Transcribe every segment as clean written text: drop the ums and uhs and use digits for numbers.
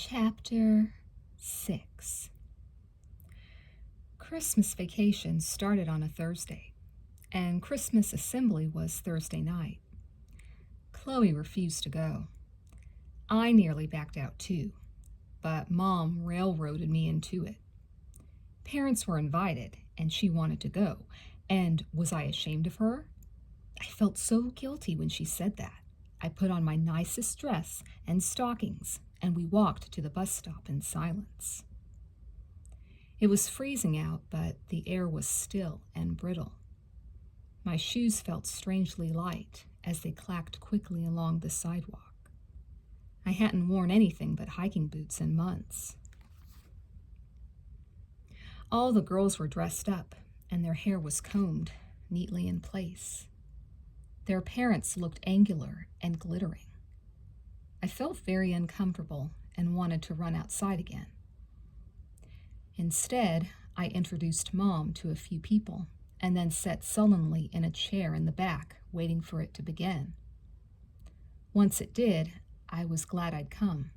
Chapter 6. Christmas vacation started on a Thursday, and Christmas assembly was Thursday night. Chloe refused to go. I nearly backed out too, but Mom railroaded me into it. Parents were invited, and she wanted to go, and was I ashamed of her? I felt so guilty when she said that. I put on my nicest dress and stockings, and we walked to the bus stop in silence. It was freezing out, but the air was still and brittle. My shoes felt strangely light as they clacked quickly along the sidewalk. I hadn't worn anything but hiking boots in months. All the girls were dressed up, and their hair was combed neatly in place. Their parents looked angular and glittering. I felt very uncomfortable and wanted to run outside again. Instead, I introduced Mom to a few people and then sat sullenly in a chair in the back, waiting for it to begin. Once it did, I was glad I'd come.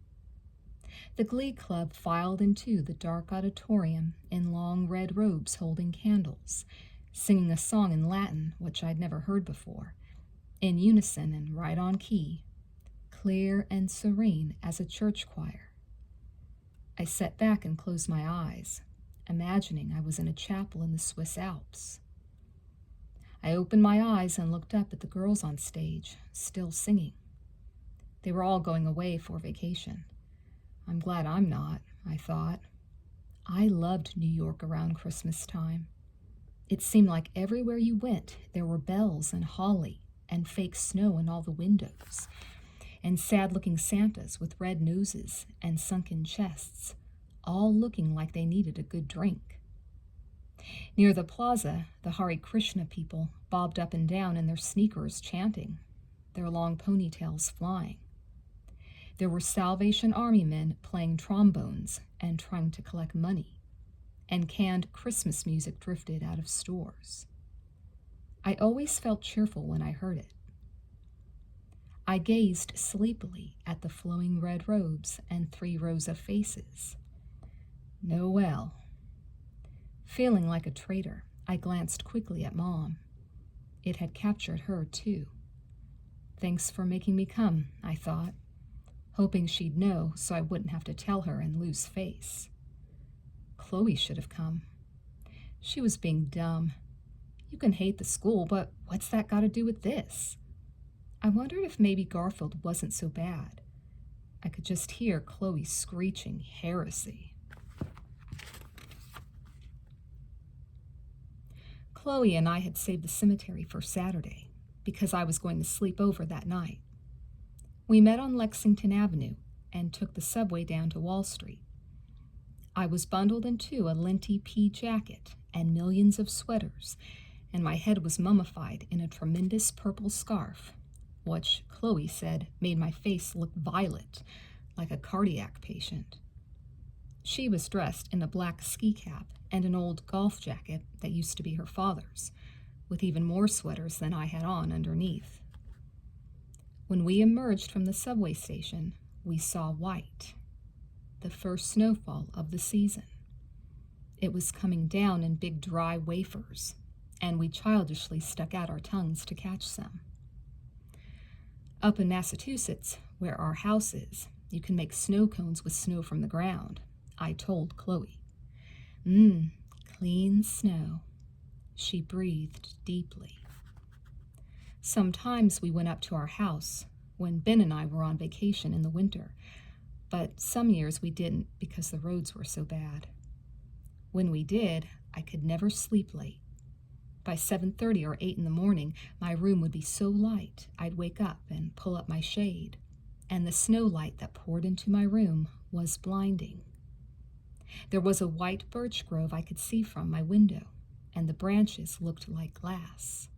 The Glee Club filed into the dark auditorium in long red robes holding candles, singing a song in Latin which I'd never heard before, in unison and right on key, clear and serene as a church choir. I sat back and closed my eyes, imagining I was in a chapel in the Swiss Alps. I opened my eyes and looked up at the girls on stage, still singing. They were all going away for vacation. I'm glad I'm not, I thought. I loved New York around Christmas time. It seemed like everywhere you went, there were bells and holly and fake snow in all the windows, and sad-looking Santas with red noses and sunken chests, all looking like they needed a good drink. Near the plaza, the Hare Krishna people bobbed up and down in their sneakers chanting, their long ponytails flying. There were Salvation Army men playing trombones and trying to collect money, and canned Christmas music drifted out of stores. I always felt cheerful when I heard it. I gazed sleepily at the flowing red robes and 3 rows of faces. Noel. Feeling like a traitor, I glanced quickly at Mom. It had captured her, too. Thanks for making me come, I thought, hoping she'd know so I wouldn't have to tell her and lose face. Chloe should have come. She was being dumb. You can hate the school, but what's that got to do with this? I wondered if maybe Garfield wasn't so bad. I could just hear Chloe screeching heresy. Chloe and I had saved the cemetery for Saturday because I was going to sleep over that night. We met on Lexington Avenue and took the subway down to Wall Street. I was bundled into a linty pea jacket and millions of sweaters, and my head was mummified in a tremendous purple scarf, which Chloe said made my face look violet, like a cardiac patient. She was dressed in a black ski cap and an old golf jacket that used to be her father's, with even more sweaters than I had on underneath. When we emerged from the subway station, we saw white, the first snowfall of the season. It was coming down in big dry wafers, and we childishly stuck out our tongues to catch some. Up in Massachusetts, where our house is, you can make snow cones with snow from the ground, I told Chloe. Clean snow. She breathed deeply. Sometimes we went up to our house when Ben and I were on vacation in the winter, but some years we didn't because the roads were so bad. When we did, I could never sleep late. By 7:30 or 8 in the morning, my room would be so light I'd wake up and pull up my shade, and the snow light that poured into my room was blinding. There was a white birch grove I could see from my window, and the branches looked like glass.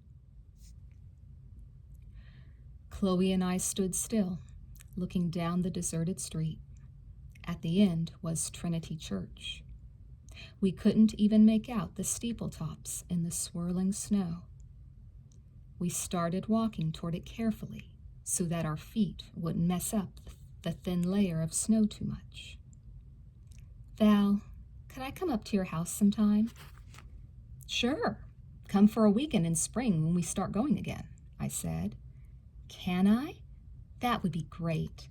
Chloe and I stood still, looking down the deserted street. At the end was Trinity Church. We couldn't even make out the steeple tops in the swirling snow. We started walking toward it carefully so that our feet wouldn't mess up the thin layer of snow too much. Val, could I come up to your house sometime? Sure. Come for a weekend in spring when we start going again, I said. Can I? That would be great.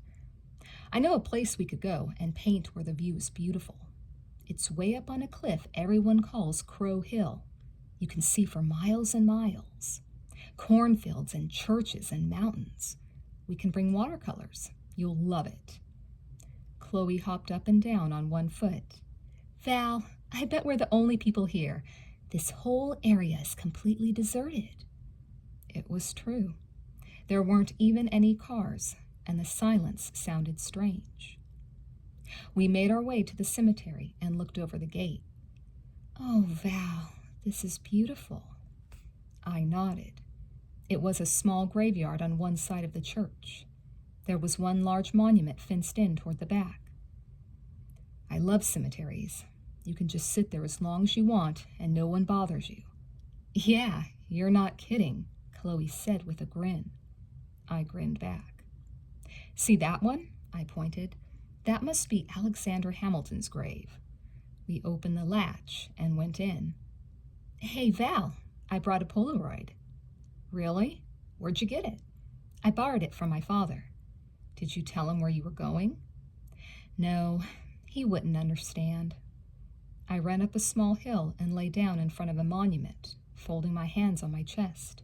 I know a place we could go and paint where the view is beautiful. It's way up on a cliff everyone calls Crow Hill. You can see for miles and miles. Cornfields and churches and mountains. We can bring watercolors. You'll love it. Chloe hopped up and down on one foot. Val, I bet we're the only people here. This whole area is completely deserted. It was true. There weren't even any cars, and the silence sounded strange. We made our way to the cemetery and looked over the gate. Oh, Val, this is beautiful. I nodded. It was a small graveyard on one side of the church. There was one large monument fenced in toward the back. I love cemeteries. You can just sit there as long as you want and no one bothers you. Yeah, you're not kidding, Chloe said with a grin. I grinned back. See that one? I pointed. That must be Alexander Hamilton's grave. We opened the latch and went in. Hey, Val, I brought a Polaroid. Really? Where'd you get it? I borrowed it from my father. Did you tell him where you were going? No, he wouldn't understand. I ran up a small hill and lay down in front of a monument, folding my hands on my chest.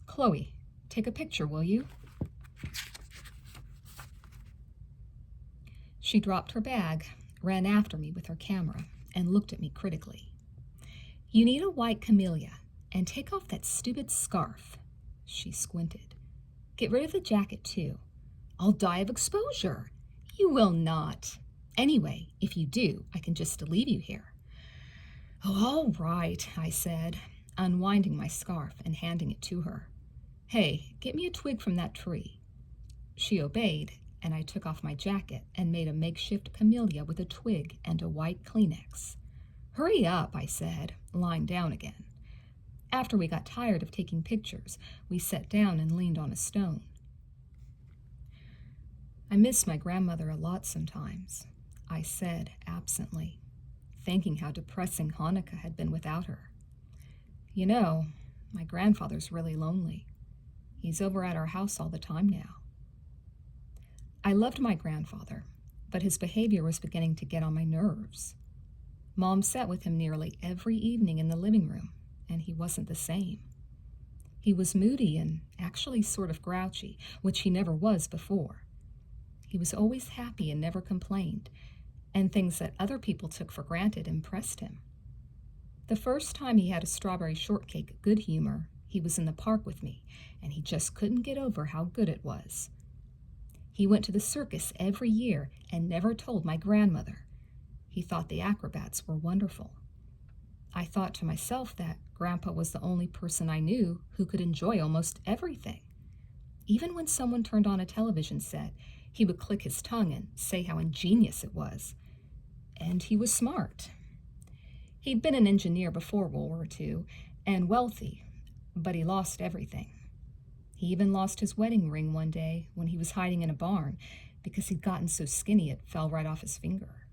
Chloe, take a picture, will you? She dropped her bag, ran after me with her camera, and looked at me critically. You need a white camellia, and take off that stupid scarf. She squinted. Get rid of the jacket, too. I'll die of exposure. You will not. Anyway, if you do, I can just leave you here. Oh, all right, I said, unwinding my scarf and handing it to her. Hey, get me a twig from that tree. She obeyed, and I took off my jacket and made a makeshift camellia with a twig and a white Kleenex. Hurry up, I said, lying down again. After we got tired of taking pictures, we sat down and leaned on a stone. I miss my grandmother a lot sometimes, I said absently, thinking how depressing Hanukkah had been without her. You know, my grandfather's really lonely. He's over at our house all the time now. I loved my grandfather, but his behavior was beginning to get on my nerves. Mom sat with him nearly every evening in the living room, and he wasn't the same. He was moody and actually sort of grouchy, which he never was before. He was always happy and never complained, and things that other people took for granted impressed him. The first time he had a strawberry shortcake good humor, he was in the park with me, and he just couldn't get over how good it was. He went to the circus every year and never told my grandmother. He thought the acrobats were wonderful. I thought to myself that Grandpa was the only person I knew who could enjoy almost everything. Even when someone turned on a television set, he would click his tongue and say how ingenious it was. And he was smart. He'd been an engineer before World War II and wealthy, but he lost everything. He even lost his wedding ring one day when he was hiding in a barn because he'd gotten so skinny it fell right off his finger.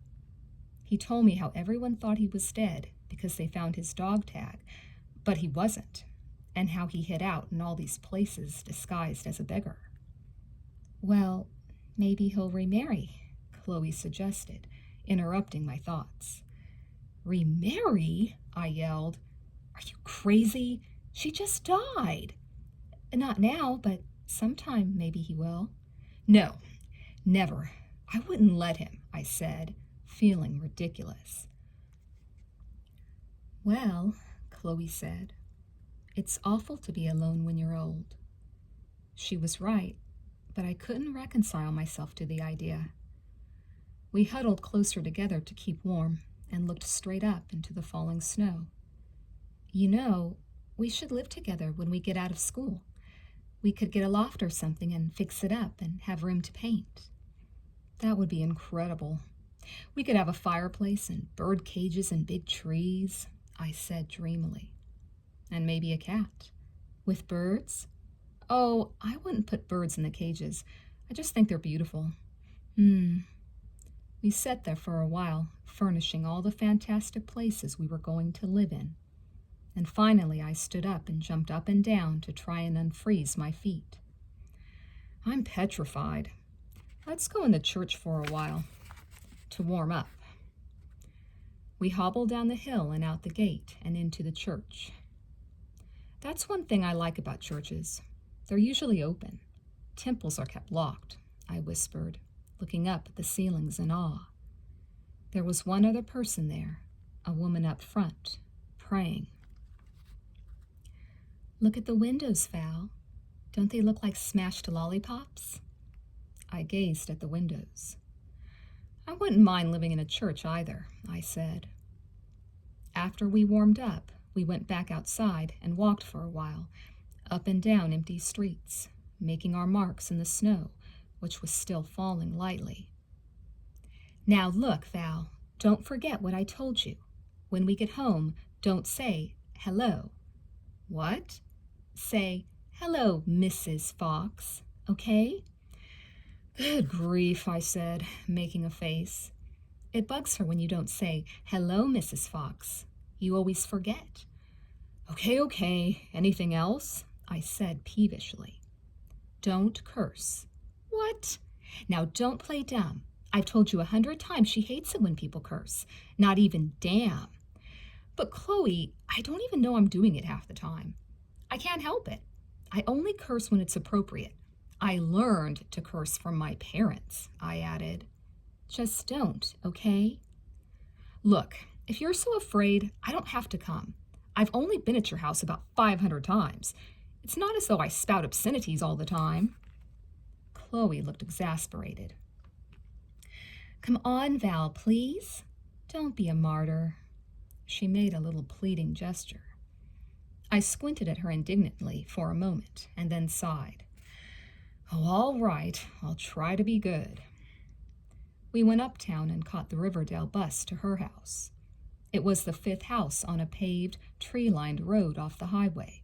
He told me how everyone thought he was dead because they found his dog tag, but he wasn't, and how he hid out in all these places disguised as a beggar. Well, maybe he'll remarry, Chloe suggested, interrupting my thoughts. Remarry? I yelled. Are you crazy? She just died. Not now, but sometime maybe he will. No, never. I wouldn't let him, I said, feeling ridiculous. Well, Chloe said, it's awful to be alone when you're old. She was right, but I couldn't reconcile myself to the idea. We huddled closer together to keep warm and looked straight up into the falling snow. You know, we should live together when we get out of school. We could get a loft or something and fix it up and have room to paint. That would be incredible. We could have a fireplace and bird cages and big trees, I said dreamily. And maybe a cat. With birds? Oh, I wouldn't put birds in the cages. I just think they're beautiful. We sat there for a while, furnishing all the fantastic places we were going to live in. And finally I stood up and jumped up and down to try and unfreeze my feet. I'm petrified. Let's go in the church for a while to warm up. We hobbled down the hill and out the gate and into the church. That's one thing I like about churches. They're usually open. Temples are kept locked, I whispered, looking up at the ceilings in awe. There was one other person there, a woman up front, praying. Look at the windows, Val. Don't they look like smashed lollipops? I gazed at the windows. I wouldn't mind living in a church either, I said. After we warmed up, we went back outside and walked for a while, up and down empty streets, making our marks in the snow, which was still falling lightly. Now look, Val, don't forget what I told you. When we get home, don't say hello. What? Say, hello, Mrs. Fox, okay? Good grief, I said, making a face. It bugs her when you don't say, hello, Mrs. Fox. You always forget. Okay. Anything else? I said peevishly. Don't curse. What? Now don't play dumb. I've told you 100 times she hates it when people curse. Not even damn. But Chloe, I don't even know I'm doing it half the time. I can't help it. I only curse when it's appropriate. I learned to curse from my parents, I added. Just don't, okay? Look, if you're so afraid, I don't have to come. I've only been at your house about 500 times. It's not as though I spout obscenities all the time. Chloe looked exasperated. Come on, Val, please. Don't be a martyr. She made a little pleading gesture. I squinted at her indignantly for a moment and then sighed. Oh, all right, I'll try to be good. We went uptown and caught the Riverdale bus to her house. It was the 5th house on a paved, tree-lined road off the highway,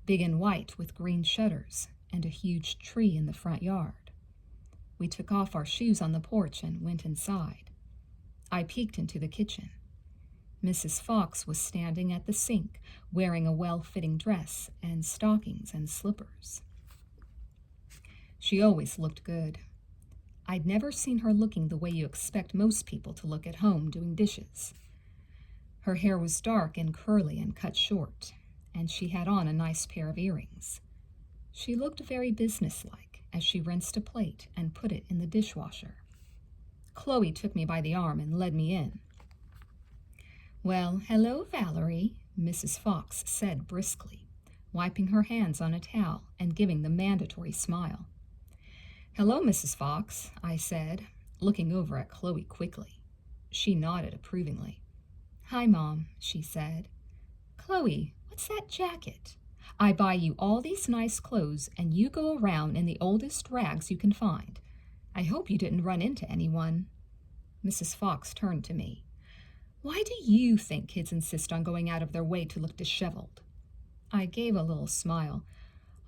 big and white with green shutters and a huge tree in the front yard. We took off our shoes on the porch and went inside. I peeked into the kitchen. Mrs. Fox was standing at the sink, wearing a well-fitting dress and stockings and slippers. She always looked good. I'd never seen her looking the way you expect most people to look at home doing dishes. Her hair was dark and curly and cut short, and she had on a nice pair of earrings. She looked very businesslike as she rinsed a plate and put it in the dishwasher. Chloe took me by the arm and led me in. Well, hello, Valerie, Mrs. Fox said briskly, wiping her hands on a towel and giving the mandatory smile. Hello, Mrs. Fox, I said, looking over at Chloe quickly. She nodded approvingly. Hi, Mom, she said. Chloe, what's that jacket? I buy you all these nice clothes and you go around in the oldest rags you can find. I hope you didn't run into anyone. Mrs. Fox turned to me. Why do you think kids insist on going out of their way to look disheveled? I gave a little smile.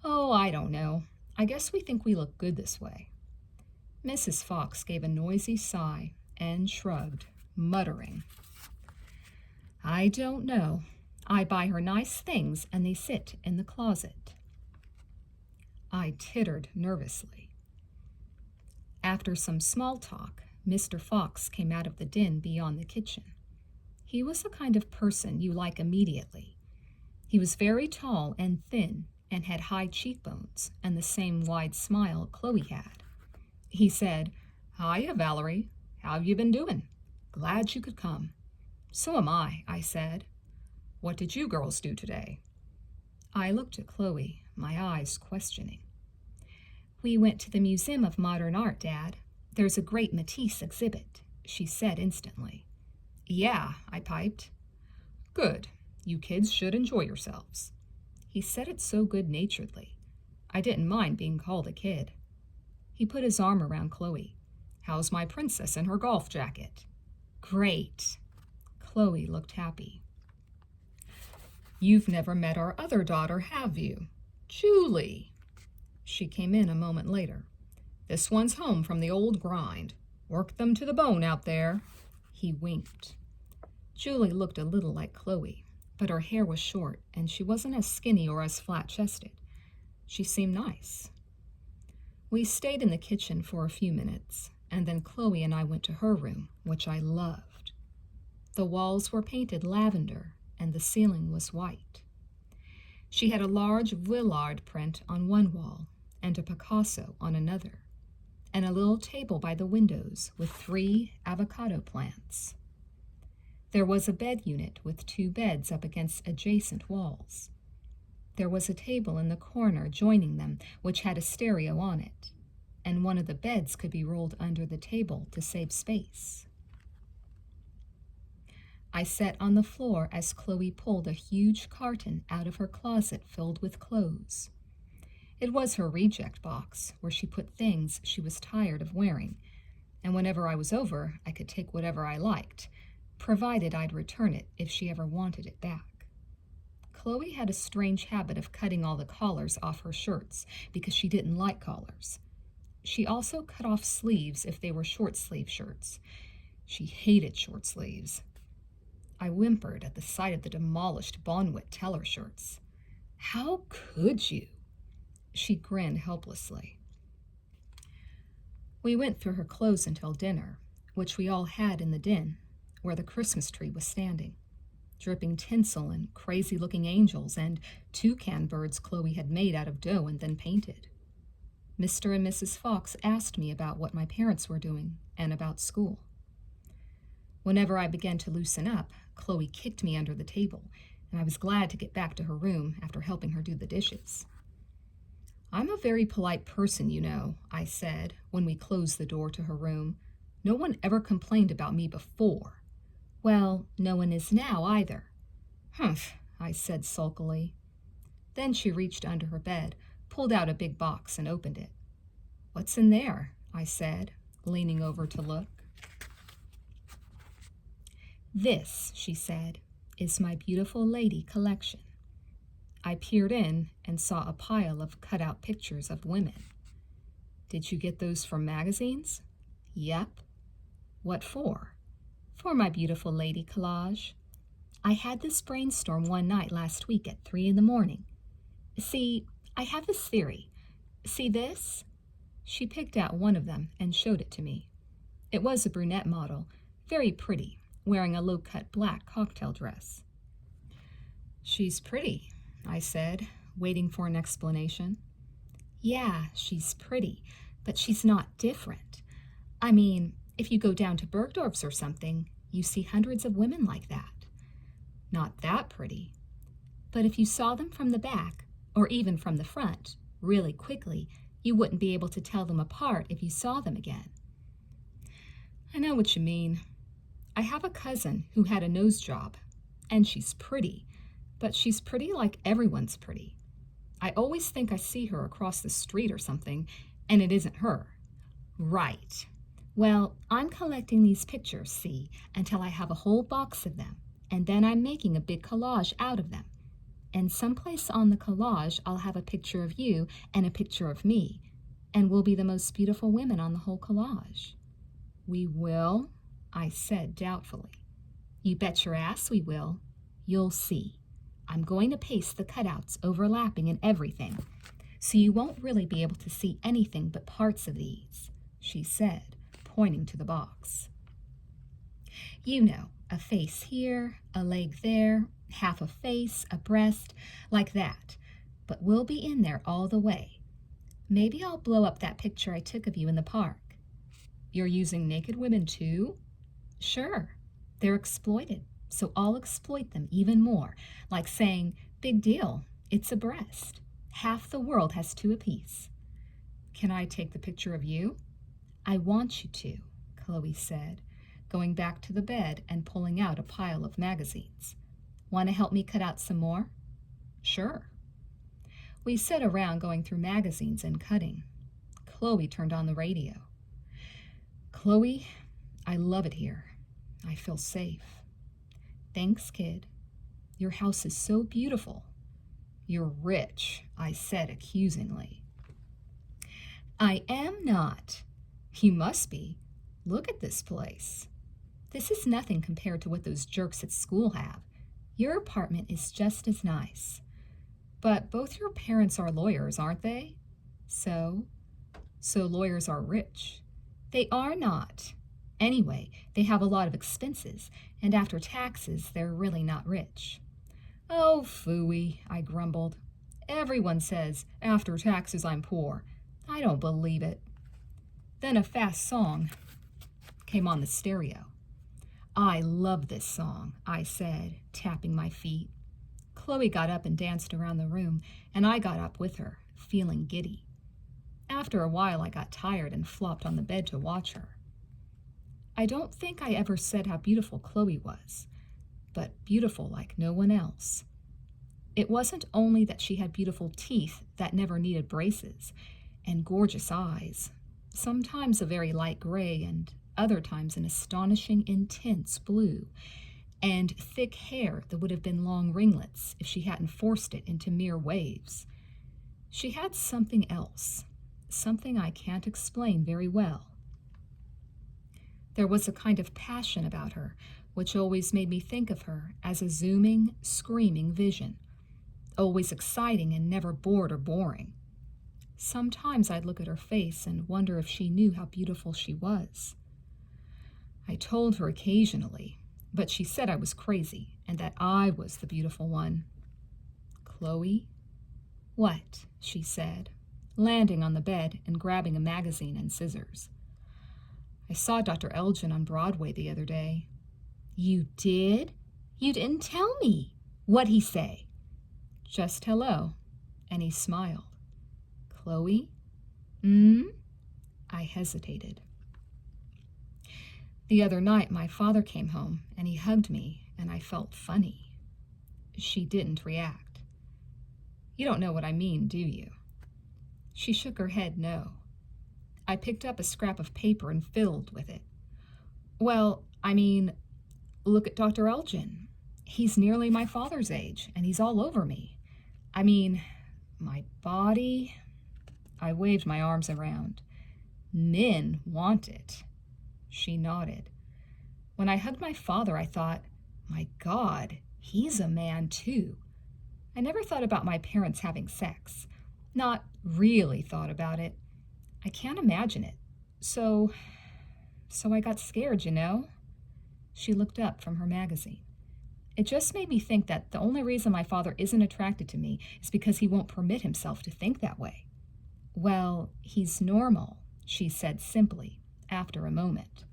Oh, I don't know. I guess we think we look good this way. Mrs. Fox gave a noisy sigh and shrugged, muttering. I don't know. I buy her nice things and they sit in the closet. I tittered nervously. After some small talk, Mr. Fox came out of the den beyond the kitchen. He was the kind of person you like immediately. He was very tall and thin and had high cheekbones and the same wide smile Chloe had. He said, Hiya, Valerie. How have you been doing? Glad you could come. So am I said. What did you girls do today? I looked at Chloe, my eyes questioning. We went to the Museum of Modern Art, Dad. There's a great Matisse exhibit, she said instantly. Yeah, I piped. Good. You kids should enjoy yourselves. He said it so good-naturedly. I didn't mind being called a kid. He put his arm around Chloe. How's my princess in her golf jacket? Great. Chloe looked happy. You've never met our other daughter, have you? Julie. She came in a moment later. This one's home from the old grind. Work them to the bone out there. He winked. Julie looked a little like Chloe, but her hair was short, and she wasn't as skinny or as flat-chested. She seemed nice. We stayed in the kitchen for a few minutes, and then Chloe and I went to her room, which I loved. The walls were painted lavender, and the ceiling was white. She had a large Villard print on one wall, and a Picasso on another, and a little table by the windows with 3 avocado plants. There was a bed unit with 2 beds up against adjacent walls. There was a table in the corner joining them, which had a stereo on it, and one of the beds could be rolled under the table to save space. I sat on the floor as Chloe pulled a huge carton out of her closet filled with clothes. It was her reject box, where she put things she was tired of wearing, and whenever I was over, I could take whatever I liked, provided I'd return it if she ever wanted it back. Chloe had a strange habit of cutting all the collars off her shirts because she didn't like collars. She also cut off sleeves if they were short-sleeve shirts. She hated short sleeves. I whimpered at the sight of the demolished Bonwit Teller shirts. How could you? She grinned helplessly. We went through her clothes until dinner, which we all had in the den, where the Christmas tree was standing, dripping tinsel and crazy-looking angels and toucan birds Chloe had made out of dough and then painted. Mr. and Mrs. Fox asked me about what my parents were doing and about school. Whenever I began to loosen up, Chloe kicked me under the table, and I was glad to get back to her room after helping her do the dishes. I'm a very polite person, you know, I said when we closed the door to her room. No one ever complained about me before. Well, no one is now either. Humph, I said sulkily. Then she reached under her bed, pulled out a big box, and opened it. What's in there? I said, leaning over to look. This, she said, is my beautiful lady collection. I peered in and saw a pile of cut-out pictures of women. Did you get those from magazines? Yep. What for? For my beautiful lady collage. I had this brainstorm one night last week at 3 a.m. See, I have this theory. See this? She picked out one of them and showed it to me. It was a brunette model, very pretty, wearing a low-cut black cocktail dress. She's pretty, I said, waiting for an explanation. Yeah, she's pretty, but she's not different. I mean, if you go down to Bergdorf's or something, you see hundreds of women like that. Not that pretty. But if you saw them from the back, or even from the front, really quickly, you wouldn't be able to tell them apart if you saw them again. I know what you mean. I have a cousin who had a nose job, and she's pretty, but she's pretty like everyone's pretty. I always think I see her across the street or something, and it isn't her. Right. Well, I'm collecting these pictures, see, until I have a whole box of them, and then I'm making a big collage out of them. And someplace on the collage, I'll have a picture of you and a picture of me, and we'll be the most beautiful women on the whole collage. We will? I said doubtfully. You bet your ass we will. You'll see. I'm going to paste the cutouts overlapping and everything, so you won't really be able to see anything but parts of these, she said, pointing to the box. You know, a face here, a leg there, half a face, a breast, like that. But we'll be in there all the way. Maybe I'll blow up that picture I took of you in the park. You're using naked women too? Sure. They're exploited, so I'll exploit them even more, like saying, big deal, it's a breast. Half the world has 2 apiece. Can I take the picture of you? I want you to, Chloe said, going back to the bed and pulling out a pile of magazines. Want to help me cut out some more? Sure. We sat around going through magazines and cutting. Chloe turned on the radio. Chloe, I love it here. I feel safe. Thanks, kid. Your house is so beautiful. You're rich, I said accusingly. I am not. You must be. Look at this place. This is nothing compared to what those jerks at school have. Your apartment is just as nice. But both your parents are lawyers, aren't they? So lawyers are rich. They are not. Anyway, they have a lot of expenses, and after taxes, they're really not rich. Oh, phooey, I grumbled. Everyone says, after taxes, I'm poor. I don't believe it. Then a fast song came on the stereo. I love this song, I said, tapping my feet. Chloe got up and danced around the room, and I got up with her, feeling giddy. After a while, I got tired and flopped on the bed to watch her. I don't think I ever said how beautiful Chloe was, but beautiful like no one else. It wasn't only that she had beautiful teeth that never needed braces, and gorgeous eyes, sometimes a very light gray and other times an astonishing intense blue, and thick hair that would have been long ringlets if she hadn't forced it into mere waves. She had something else, something I can't explain very well. There was a kind of passion about her, which always made me think of her as a zooming, screaming vision, always exciting and never bored or boring. Sometimes I'd look at her face and wonder if she knew how beautiful she was. I told her occasionally, but she said I was crazy and that I was the beautiful one. Chloe? What? She said, landing on the bed and grabbing a magazine and scissors. I saw Dr. Elgin on Broadway the other day. You did? You didn't tell me. What'd he say? Just hello, and he smiled. Chloe? I hesitated. The other night, my father came home, and he hugged me, and I felt funny. She didn't react. You don't know what I mean, do you? She shook her head no. I picked up a scrap of paper and fiddled with it. Well, I mean, look at Dr. Elgin. He's nearly my father's age, and he's all over me. I mean, my body. I waved my arms around. Men want it. She nodded. When I hugged my father, I thought, my God, he's a man too. I never thought about my parents having sex. Not really thought about it. I can't imagine it. So I got scared, you know? She looked up from her magazine. It just made me think that the only reason my father isn't attracted to me is because he won't permit himself to think that way. Well, he's normal, she said simply, after a moment.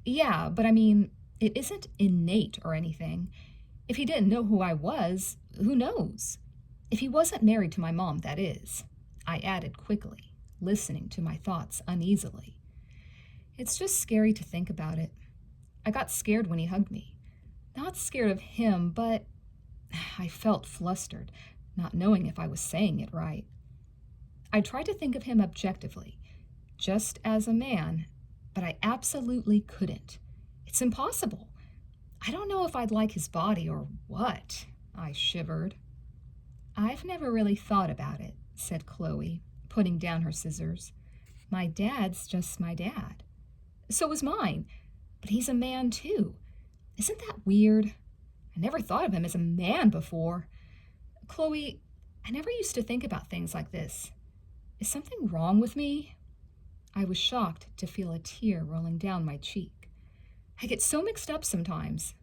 Yeah, but I mean, it isn't innate or anything. If he didn't know who I was, who knows? If he wasn't married to my mom, that is, I added quickly, listening to my thoughts uneasily. It's just scary to think about it. I got scared when he hugged me. Not scared of him, but I felt flustered, not knowing if I was saying it right. I tried to think of him objectively, just as a man, but I absolutely couldn't. It's impossible. I don't know if I'd like his body or what, I shivered. I've never really thought about it, said Chloe, putting down her scissors. My dad's just my dad. So is mine, but he's a man too. Isn't that weird? I never thought of him as a man before. Chloe, I never used to think about things like this. Is something wrong with me? I was shocked to feel a tear rolling down my cheek. I get so mixed up sometimes.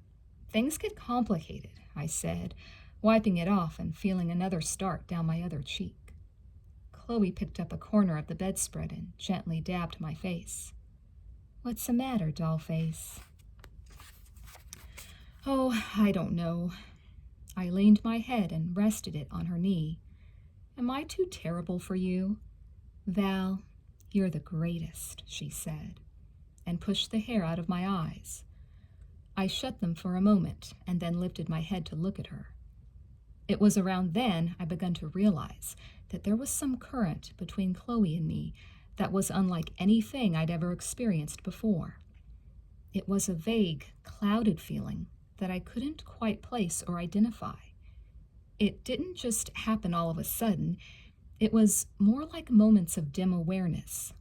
Things get complicated, I said, wiping it off and feeling another start down my other cheek. Chloe picked up a corner of the bedspread and gently dabbed my face. What's the matter, Dollface? Oh, I don't know. I leaned my head and rested it on her knee. Am I too terrible for you? Val, you're the greatest, she said, and pushed the hair out of my eyes. I shut them for a moment and then lifted my head to look at her. It was around then I began to realize that there was some current between Chloe and me that was unlike anything I'd ever experienced before. It was a vague, clouded feeling that I couldn't quite place or identify. It didn't just happen all of a sudden. It was more like moments of dim awareness,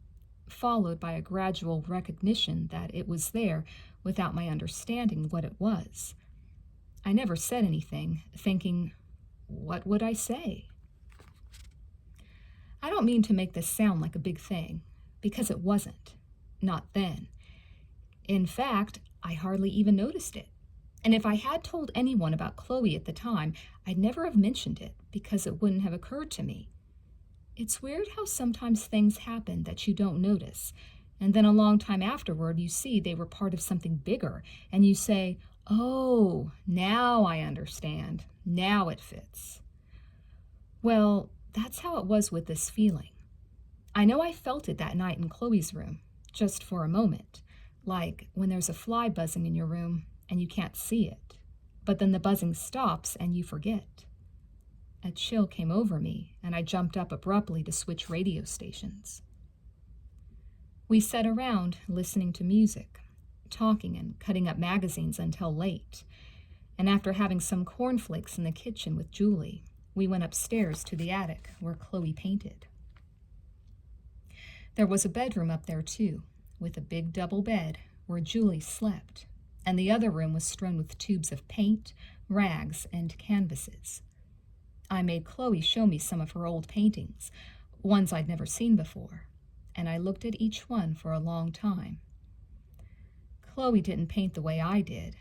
followed by a gradual recognition that it was there without my understanding what it was. I never said anything, thinking, what would I say? I don't mean to make this sound like a big thing, because it wasn't. Not then. In fact, I hardly even noticed it. And if I had told anyone about Chloe at the time, I'd never have mentioned it because it wouldn't have occurred to me. It's weird how sometimes things happen that you don't notice, and then a long time afterward you see they were part of something bigger, and you say, oh, now I understand. Now it fits. Well, that's how it was with this feeling. I know I felt it that night in Chloe's room, just for a moment, like when there's a fly buzzing in your room and you can't see it, but then the buzzing stops and you forget. A chill came over me, and I jumped up abruptly to switch radio stations. We sat around listening to music, talking and cutting up magazines until late, and after having some cornflakes in the kitchen with Julie, we went upstairs to the attic where Chloe painted. There was a bedroom up there too, with a big double bed where Julie slept, and the other room was strewn with tubes of paint, rags, and canvases. I made Chloe show me some of her old paintings, ones I'd never seen before, and I looked at each one for a long time. Chloe didn't paint the way I did.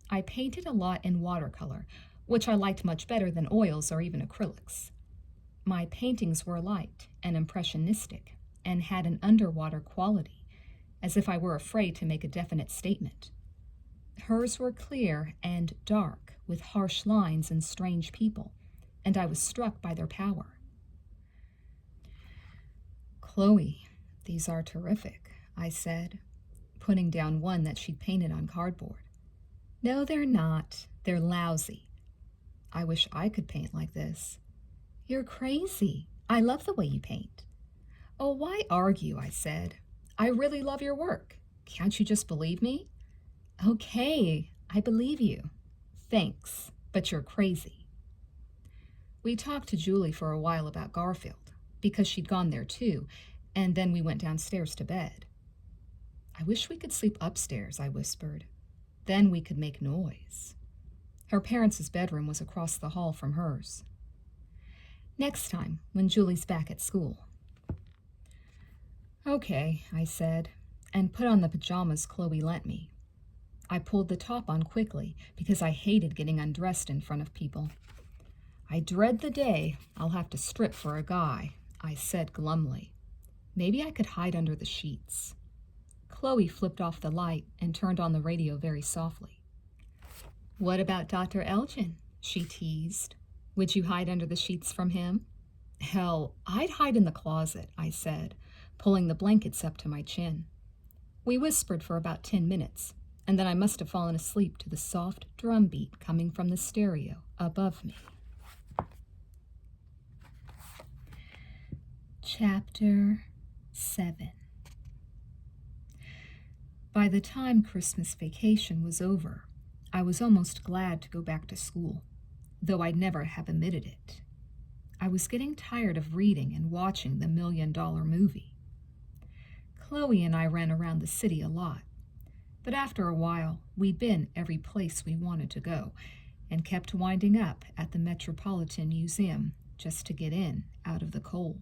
I painted a lot in watercolor, which I liked much better than oils or even acrylics. My paintings were light and impressionistic and had an underwater quality, as if I were afraid to make a definite statement. Hers were clear and dark, with harsh lines and strange people, and I was struck by their power. Chloe, these are terrific, I said, putting down one that she'd painted on cardboard. No, they're not. They're lousy. I wish I could paint like this. You're crazy. I love the way you paint. Oh, why argue, I said. I really love your work. Can't you just believe me? Okay, I believe you. Thanks, but you're crazy. We talked to Julie for a while about Garfield, because she'd gone there too, and then we went downstairs to bed. I wish we could sleep upstairs, I whispered. Then we could make noise. Her parents' bedroom was across the hall from hers. Next time, when Julie's back at school. Okay, I said, and put on the pajamas Chloe lent me. I pulled the top on quickly because I hated getting undressed in front of people. I dread the day I'll have to strip for a guy, I said glumly. Maybe I could hide under the sheets. Chloe flipped off the light and turned on the radio very softly. What about Dr. Elgin? She teased. Would you hide under the sheets from him? Hell, I'd hide in the closet, I said, pulling the blankets up to my chin. We whispered for about 10 minutes, and then I must have fallen asleep to the soft drum beat coming from the stereo above me. Chapter 7. By the time Christmas vacation was over, I was almost glad to go back to school, though I'd never have admitted it. I was getting tired of reading and watching the $1 Million Movie. Chloe and I ran around the city a lot, but after a while, we'd been every place we wanted to go and kept winding up at the Metropolitan Museum just to get in out of the cold.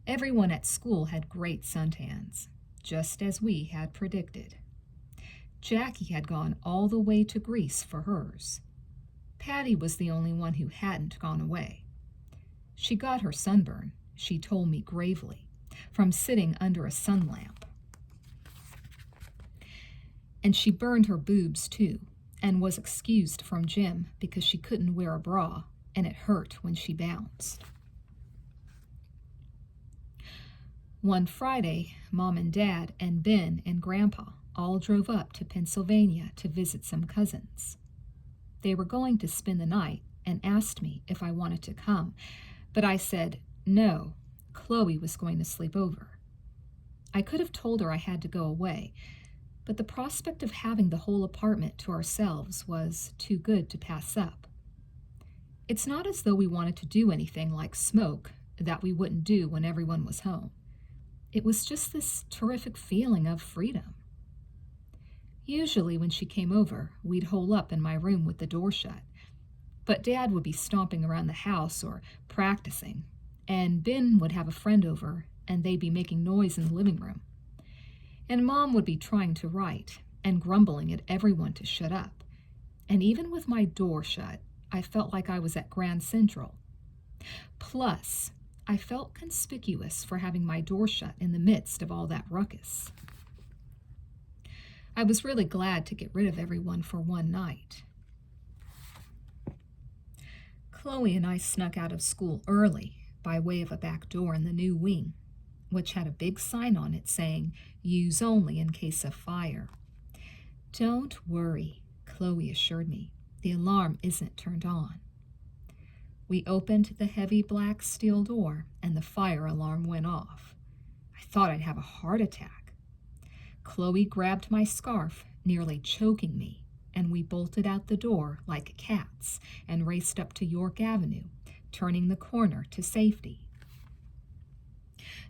Everyone at school had great suntans, just as we had predicted. Jackie had gone all the way to Greece for hers. Patty was the only one who hadn't gone away. She got her sunburn, she told me gravely, from sitting under a sun lamp. And she burned her boobs too, and was excused from gym because she couldn't wear a bra, and it hurt when she bounced. One Friday, Mom and Dad and Ben and Grandpa all drove up to Pennsylvania to visit some cousins. They were going to spend the night and asked me if I wanted to come, but I said no, Chloe was going to sleep over. I could have told her I had to go away, but the prospect of having the whole apartment to ourselves was too good to pass up. It's not as though we wanted to do anything like smoke that we wouldn't do when everyone was home. It was just this terrific feeling of freedom. Usually when she came over, we'd hole up in my room with the door shut. But Dad would be stomping around the house or practicing, and Ben would have a friend over, and they'd be making noise in the living room. And Mom would be trying to write and grumbling at everyone to shut up. And even with my door shut, I felt like I was at Grand Central. Plus, I felt conspicuous for having my door shut in the midst of all that ruckus. I was really glad to get rid of everyone for one night. Chloe and I snuck out of school early by way of a back door in the new wing, which had a big sign on it saying, "Use only in case of fire." "Don't worry," Chloe assured me. "The alarm isn't turned on." We opened the heavy black steel door, and the fire alarm went off. I thought I'd have a heart attack. Chloe grabbed my scarf, nearly choking me, and we bolted out the door like cats and raced up to York Avenue, turning the corner to safety.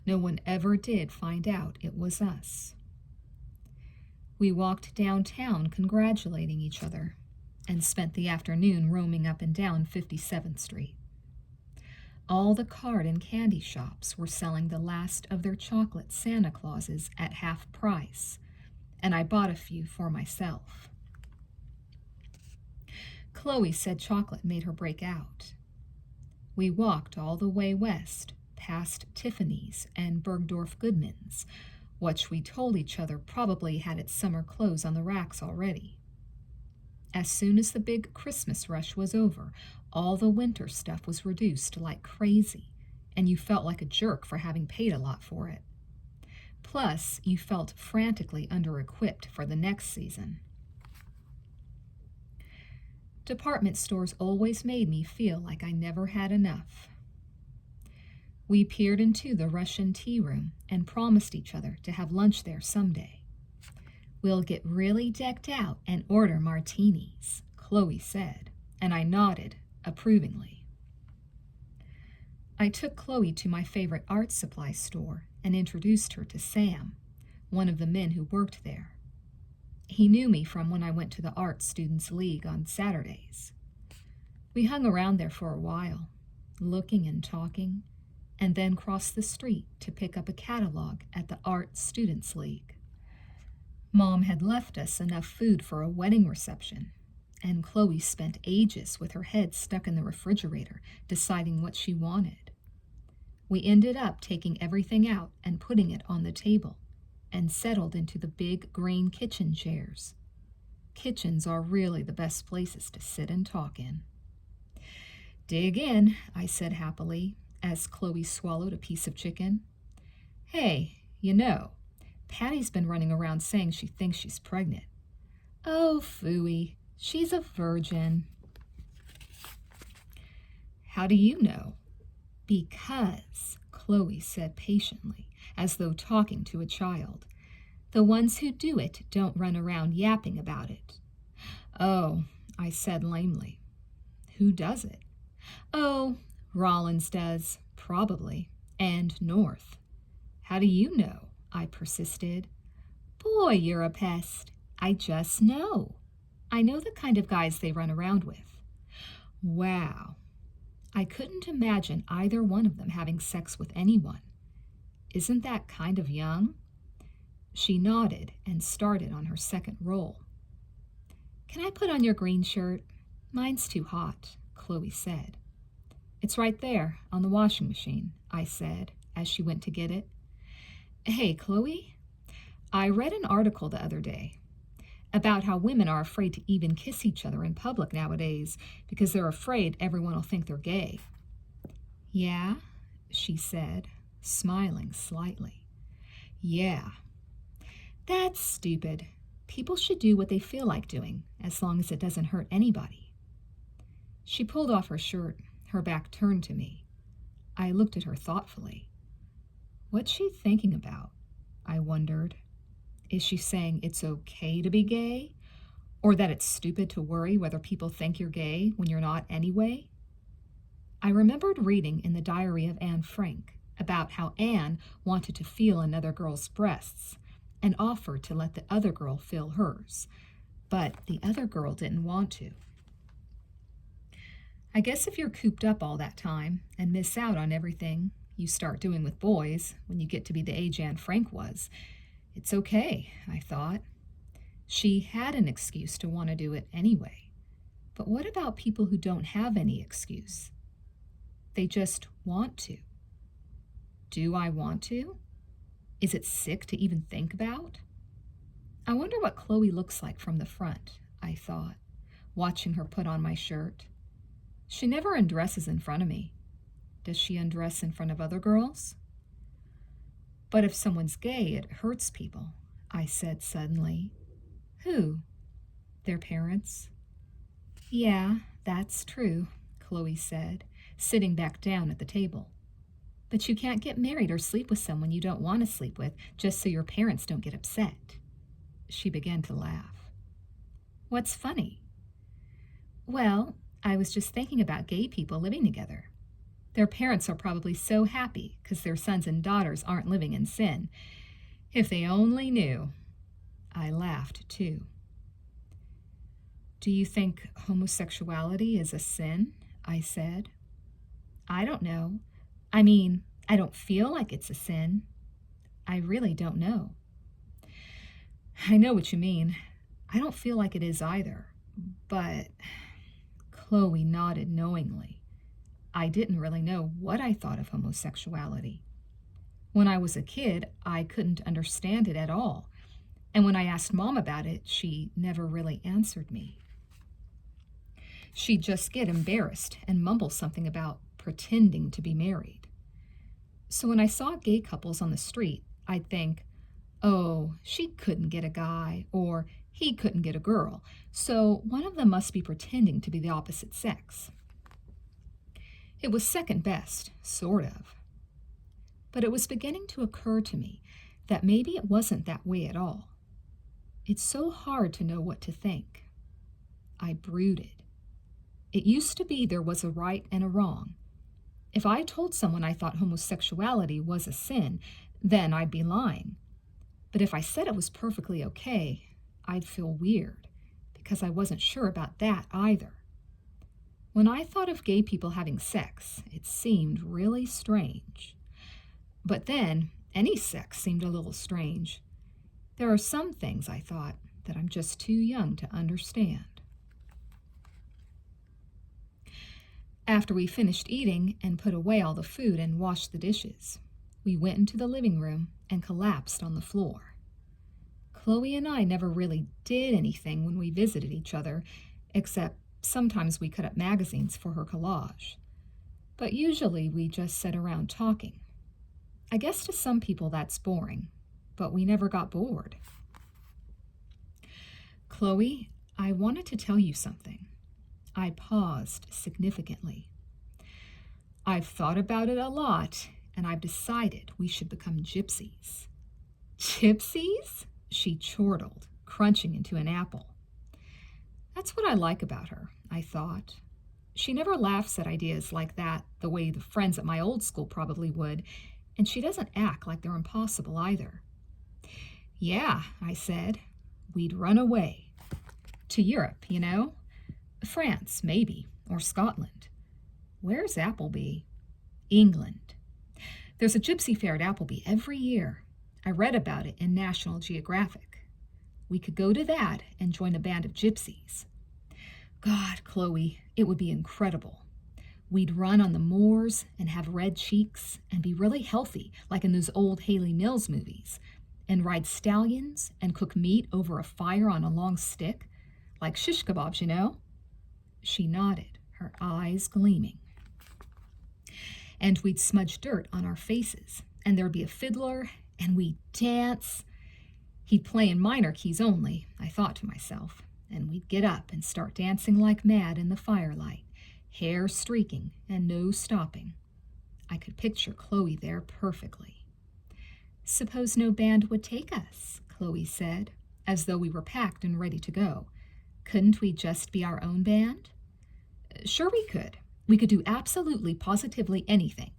No one ever did find out it was us. We walked downtown congratulating each other and spent the afternoon roaming up and down 57th Street. All the card and candy shops were selling the last of their chocolate Santa Clauses at half price, and I bought a few for myself. Chloe said chocolate made her break out. We walked all the way west, past Tiffany's and Bergdorf Goodman's, which we told each other probably had its summer clothes on the racks already. As soon as the big Christmas rush was over, all the winter stuff was reduced like crazy, and you felt like a jerk for having paid a lot for it. Plus, you felt frantically under-equipped for the next season. Department stores always made me feel like I never had enough. We peered into the Russian tea room and promised each other to have lunch there someday. "We'll get really decked out and order martinis," Chloe said, and I nodded approvingly. I took Chloe to my favorite art supply store and introduced her to Sam, one of the men who worked there. He knew me from when I went to the Art Students League on Saturdays. We hung around there for a while, looking and talking, and then crossed the street to pick up a catalog at the Art Students League. Mom had left us enough food for a wedding reception, and Chloe spent ages with her head stuck in the refrigerator, deciding what she wanted. We ended up taking everything out and putting it on the table, and settled into the big green kitchen chairs. Kitchens are really the best places to sit and talk in. "Dig in," I said happily, as Chloe swallowed a piece of chicken. "Hey, Patty's been running around saying she thinks she's pregnant." "Oh, phooey, she's a virgin." "How do you know?" "Because," Chloe said patiently, as though talking to a child, "the ones who do it don't run around yapping about it." "Oh," I said lamely. "Who does it?" "Oh, Rollins does, probably, and North." "How do you know?" I persisted. "Boy, you're a pest. I just know. I know the kind of guys they run around with." Wow. I couldn't imagine either one of them having sex with anyone. Isn't that kind of young? She nodded and started on her second roll. "Can I put on your green shirt? Mine's too hot," Chloe said. "It's right there on the washing machine," I said as she went to get it. "Hey, Chloe, I read an article the other day about how women are afraid to even kiss each other in public nowadays because they're afraid everyone will think they're gay." "Yeah?" she said, smiling slightly. "Yeah. That's stupid. People should do what they feel like doing, as long as it doesn't hurt anybody." She pulled off her shirt, her back turned to me. I looked at her thoughtfully. What's she thinking about? I wondered. Is she saying it's okay to be gay? Or that it's stupid to worry whether people think you're gay when you're not anyway? I remembered reading in the diary of Anne Frank about how Anne wanted to feel another girl's breasts and offered to let the other girl feel hers, but the other girl didn't want to. I guess if you're cooped up all that time and miss out on everything you start doing with boys when you get to be the age Anne Frank was, it's okay, I thought. She had an excuse to want to do it anyway. But what about people who don't have any excuse? They just want to. Do I want to? Is it sick to even think about? I wonder what Chloe looks like from the front, I thought, watching her put on my shirt. She never undresses in front of me. Does she undress in front of other girls? But if someone's gay, it hurts people, I said suddenly. Who? Their parents? Yeah, that's true, Chloe said, sitting back down at the table. But you can't get married or sleep with someone you don't want to sleep with just so your parents don't get upset. She began to laugh. What's funny? Well, I was just thinking about gay people living together. Their parents are probably so happy because their sons and daughters aren't living in sin. If they only knew. I laughed, too. Do you think homosexuality is a sin? I said. I don't know. I mean, I don't feel like it's a sin. I really don't know. I know what you mean. I don't feel like it is either. But Chloe nodded knowingly. I didn't really know what I thought of homosexuality. When I was a kid, I couldn't understand it at all. And when I asked Mom about it, she never really answered me. She'd just get embarrassed and mumble something about pretending to be married. So when I saw gay couples on the street, I'd think, oh, she couldn't get a guy, or he couldn't get a girl, so one of them must be pretending to be the opposite sex. It was second best, sort of. But it was beginning to occur to me that maybe it wasn't that way at all. It's so hard to know what to think. I brooded. It used to be there was a right and a wrong. If I told someone I thought homosexuality was a sin, then I'd be lying. But if I said it was perfectly okay, I'd feel weird, because I wasn't sure about that either. When I thought of gay people having sex, it seemed really strange. But then, any sex seemed a little strange. There are some things, I thought, that I'm just too young to understand. After we finished eating and put away all the food and washed the dishes, we went into the living room and collapsed on the floor. Chloe and I never really did anything when we visited each other, except sometimes we cut up magazines for her collage. But usually we just sat around talking. I guess to some people that's boring, but we never got bored. Chloe, I wanted to tell you something. I paused significantly. I've thought about it a lot, and I've decided we should become gypsies. Gypsies? She chortled, crunching into an apple. That's what I like about her, I thought. She never laughs at ideas like that the way the friends at my old school probably would, and she doesn't act like they're impossible either. Yeah, I said. We'd run away. To Europe, you know? France, maybe, or Scotland. Where's Appleby? England. There's a gypsy fair at Appleby every year. I read about it in National Geographic. We could go to that and join a band of gypsies. God, Chloe, it would be incredible. We'd run on the moors and have red cheeks and be really healthy, like in those old Haley Mills movies, and ride stallions and cook meat over a fire on a long stick, like shish kebabs, you know? She nodded, her eyes gleaming. And we'd smudge dirt on our faces, and there'd be a fiddler, and we'd dance. He'd play in minor keys only, I thought to myself, and we'd get up and start dancing like mad in the firelight, hair streaking and no stopping. I could picture Chloe there perfectly. Suppose no band would take us, Chloe said, as though we were packed and ready to go. Couldn't we just be our own band? Sure we could. We could do absolutely, positively anything.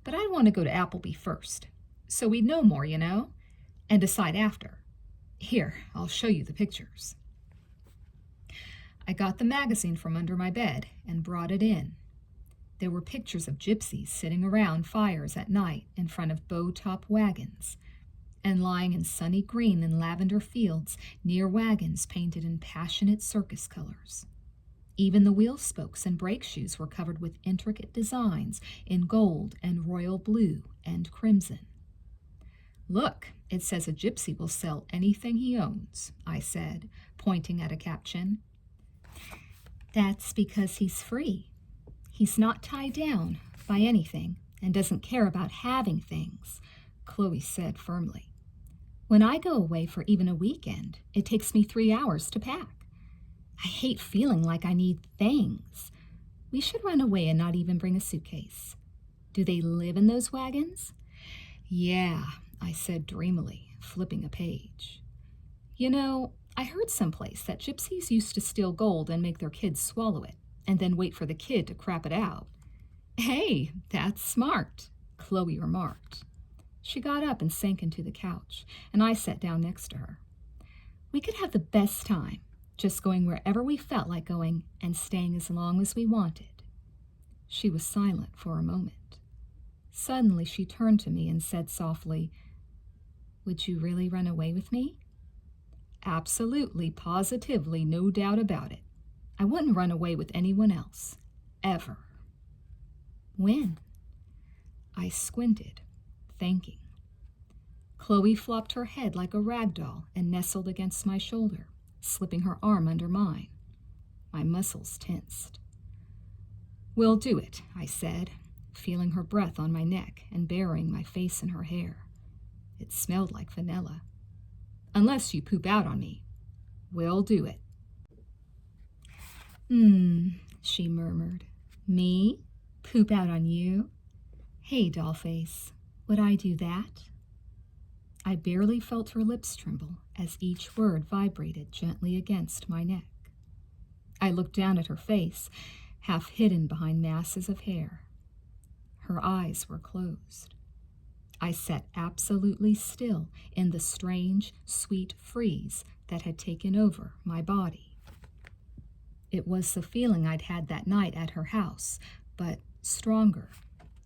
But I'd want to go to Appleby first, so we'd know more, and decide after. Here, I'll show you the pictures. I got the magazine from under my bed and brought it in. There were pictures of gypsies sitting around fires at night in front of bow-top wagons, and lying in sunny green and lavender fields near wagons painted in passionate circus colors. Even the wheel spokes and brake shoes were covered with intricate designs in gold and royal blue and crimson. Look, it says a gypsy will sell anything he owns, I said, pointing at a caption. That's because he's free. He's not tied down by anything and doesn't care about having things, Chloe said firmly. When I go away for even a weekend, it takes me 3 hours to pack. I hate feeling like I need things. We should run away and not even bring a suitcase. Do they live in those wagons? Yeah, I said dreamily, flipping a page. I heard someplace that gypsies used to steal gold and make their kids swallow it, and then wait for the kid to crap it out. Hey, that's smart, Chloe remarked. She got up and sank into the couch, and I sat down next to her. We could have the best time, just going wherever we felt like going and staying as long as we wanted. She was silent for a moment. Suddenly she turned to me and said softly, Would you really run away with me? Absolutely, positively, no doubt about it. I wouldn't run away with anyone else. Ever. When? I squinted, thinking. Chloe flopped her head like a rag doll and nestled against my shoulder, slipping her arm under mine. My muscles tensed. We'll do it, I said, feeling her breath on my neck and burying my face in her hair. It smelled like vanilla. Unless you poop out on me. We'll do it. She murmured. Me? Poop out on you? Hey, Dollface, would I do that? I barely felt her lips tremble as each word vibrated gently against my neck. I looked down at her face, half hidden behind masses of hair. Her eyes were closed. I sat absolutely still in the strange, sweet freeze that had taken over my body. It was the feeling I'd had that night at her house, but stronger,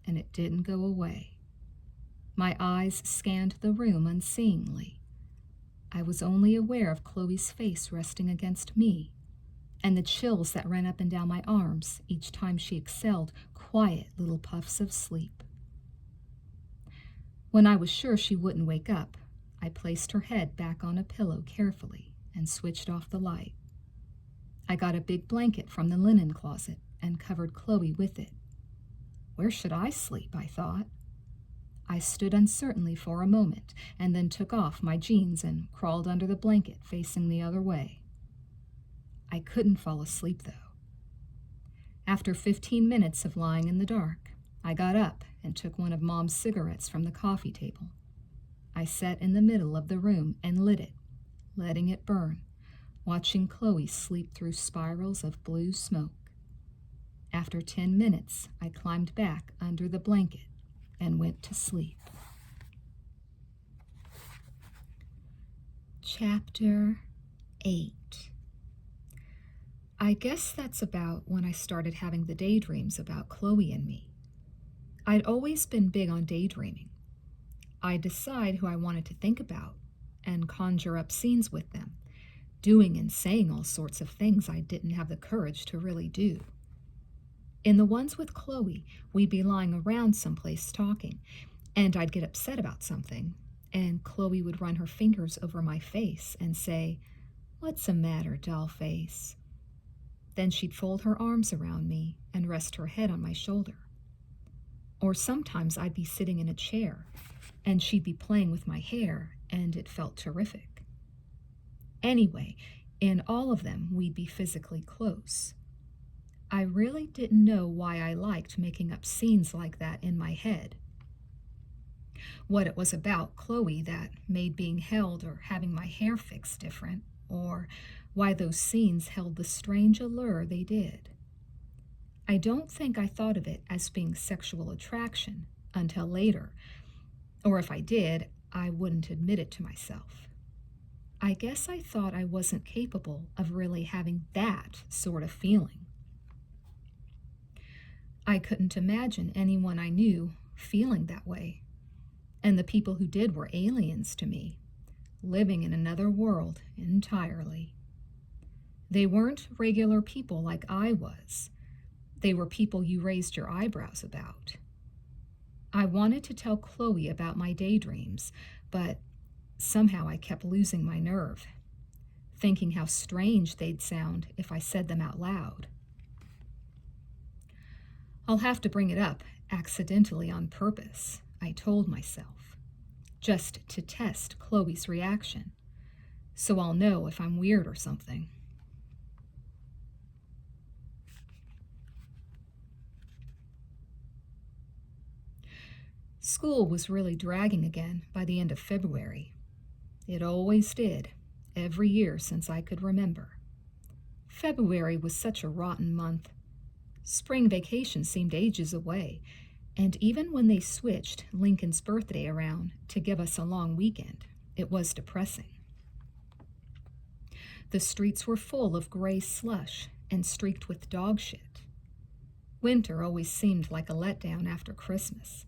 and it didn't go away. My eyes scanned the room unseeingly. I was only aware of Chloe's face resting against me, and the chills that ran up and down my arms each time she exhaled quiet little puffs of sleep. When I was sure she wouldn't wake up, I placed her head back on a pillow carefully and switched off the light. I got a big blanket from the linen closet and covered Chloe with it. Where should I sleep, I thought. I stood uncertainly for a moment and then took off my jeans and crawled under the blanket facing the other way. I couldn't fall asleep, though. After 15 minutes of lying in the dark, I got up and took one of Mom's cigarettes from the coffee table. I sat in the middle of the room and lit it, letting it burn, watching Chloe sleep through spirals of blue smoke. After 10 minutes, I climbed back under the blanket and went to sleep. Chapter 8. I guess that's about when I started having the daydreams about Chloe and me. I'd always been big on daydreaming. I'd decide who I wanted to think about and conjure up scenes with them, doing and saying all sorts of things I didn't have the courage to really do. In the ones with Chloe, we'd be lying around someplace talking, and I'd get upset about something, and Chloe would run her fingers over my face and say, "What's the matter, Dollface?" Then she'd fold her arms around me and rest her head on my shoulder. Or sometimes I'd be sitting in a chair, and she'd be playing with my hair, and it felt terrific. Anyway, in all of them, we'd be physically close. I really didn't know why I liked making up scenes like that in my head. What it was about Chloe that made being held or having my hair fixed different, or why those scenes held the strange allure they did. I don't think I thought of it as being sexual attraction until later. Or if I did, I wouldn't admit it to myself. I guess I thought I wasn't capable of really having that sort of feeling. I couldn't imagine anyone I knew feeling that way. And the people who did were aliens to me, living in another world entirely. They weren't regular people like I was. They were people you raised your eyebrows about. I wanted to tell Chloe about my daydreams, but somehow I kept losing my nerve, thinking how strange they'd sound if I said them out loud. I'll have to bring it up accidentally on purpose, I told myself, just to test Chloe's reaction, so I'll know if I'm weird or something. School was really dragging again by the end of February. It always did, every year since I could remember. February was such a rotten month. Spring vacation seemed ages away, and even when they switched Lincoln's birthday around to give us a long weekend, it was depressing. The streets were full of gray slush and streaked with dog shit. Winter always seemed like a letdown after Christmas,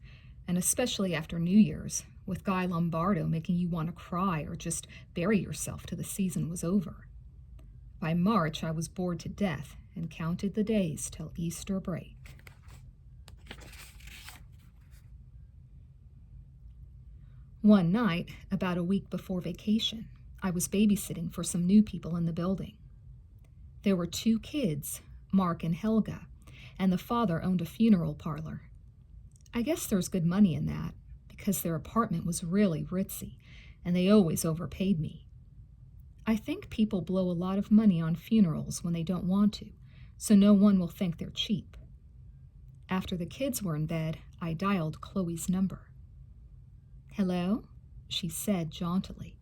and especially after New Year's, with Guy Lombardo making you want to cry or just bury yourself till the season was over. By March, I was bored to death and counted the days till Easter break. One night, about a week before vacation, I was babysitting for some new people in the building. There were 2 kids, Mark and Helga, and the father owned a funeral parlor. I guess there's good money in that, because their apartment was really ritzy, and they always overpaid me. I think people blow a lot of money on funerals when they don't want to, so no one will think they're cheap. After the kids were in bed, I dialed Chloe's number. "Hello?" she said jauntily.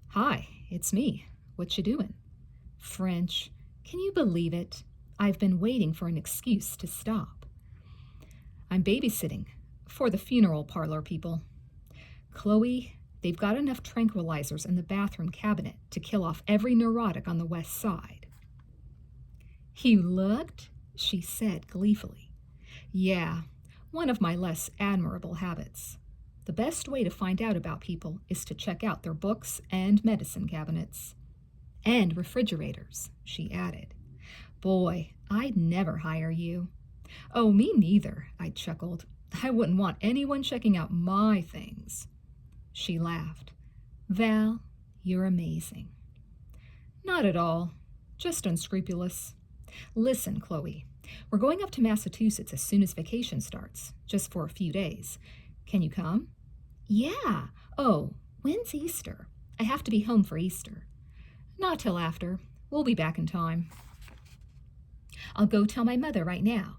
"Hi, it's me. What you doing?" "French. Can you believe it? I've been waiting for an excuse to stop." "I'm babysitting for the funeral parlor people. Chloe, they've got enough tranquilizers in the bathroom cabinet to kill off every neurotic on the west side." "You looked?" she said gleefully. "Yeah, one of my less admirable habits. The best way to find out about people is to check out their books and medicine cabinets. And refrigerators," she added. "Boy, I'd never hire you." "Oh, me neither," I chuckled. "I wouldn't want anyone checking out my things." She laughed. "Val, you're amazing." "Not at all, just unscrupulous. Listen, Chloe, we're going up to Massachusetts as soon as vacation starts, just for a few days. Can you come?" "Yeah. Oh, when's Easter? I have to be home for Easter." "Not till after. We'll be back in time." "I'll go tell my mother right now."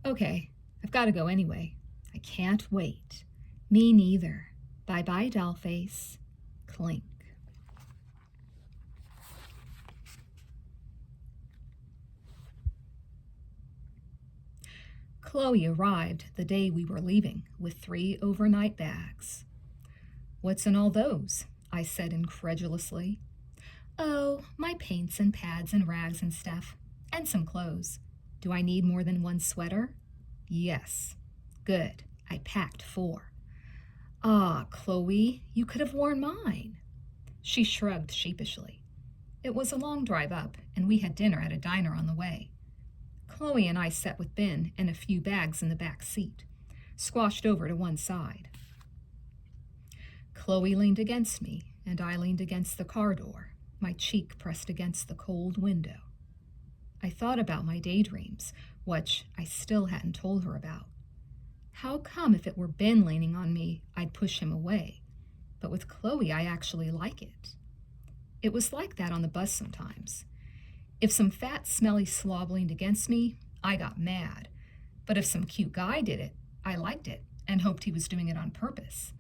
"Okay, I've got to go anyway. I can't wait." "Me neither. Bye-bye, Dollface." Clink. Chloe arrived the day we were leaving with 3 overnight bags. "What's in all those?" I said incredulously. "Oh, my paints and pads and rags and stuff, and some clothes. Do I need more than 1 sweater?" "Yes." "Good. I packed 4. "Ah, Chloe, you could have worn mine." She shrugged sheepishly. It was a long drive up, and we had dinner at a diner on the way. Chloe and I sat with Ben and a few bags in the back seat, squashed over to one side. Chloe leaned against me, and I leaned against the car door, my cheek pressed against the cold window. I thought about my daydreams, which I still hadn't told her about. How come if it were Ben leaning on me, I'd push him away? But with Chloe, I actually like it. It was like that on the bus sometimes. If some fat, smelly slob leaned against me, I got mad. But if some cute guy did it, I liked it and hoped he was doing it on purpose.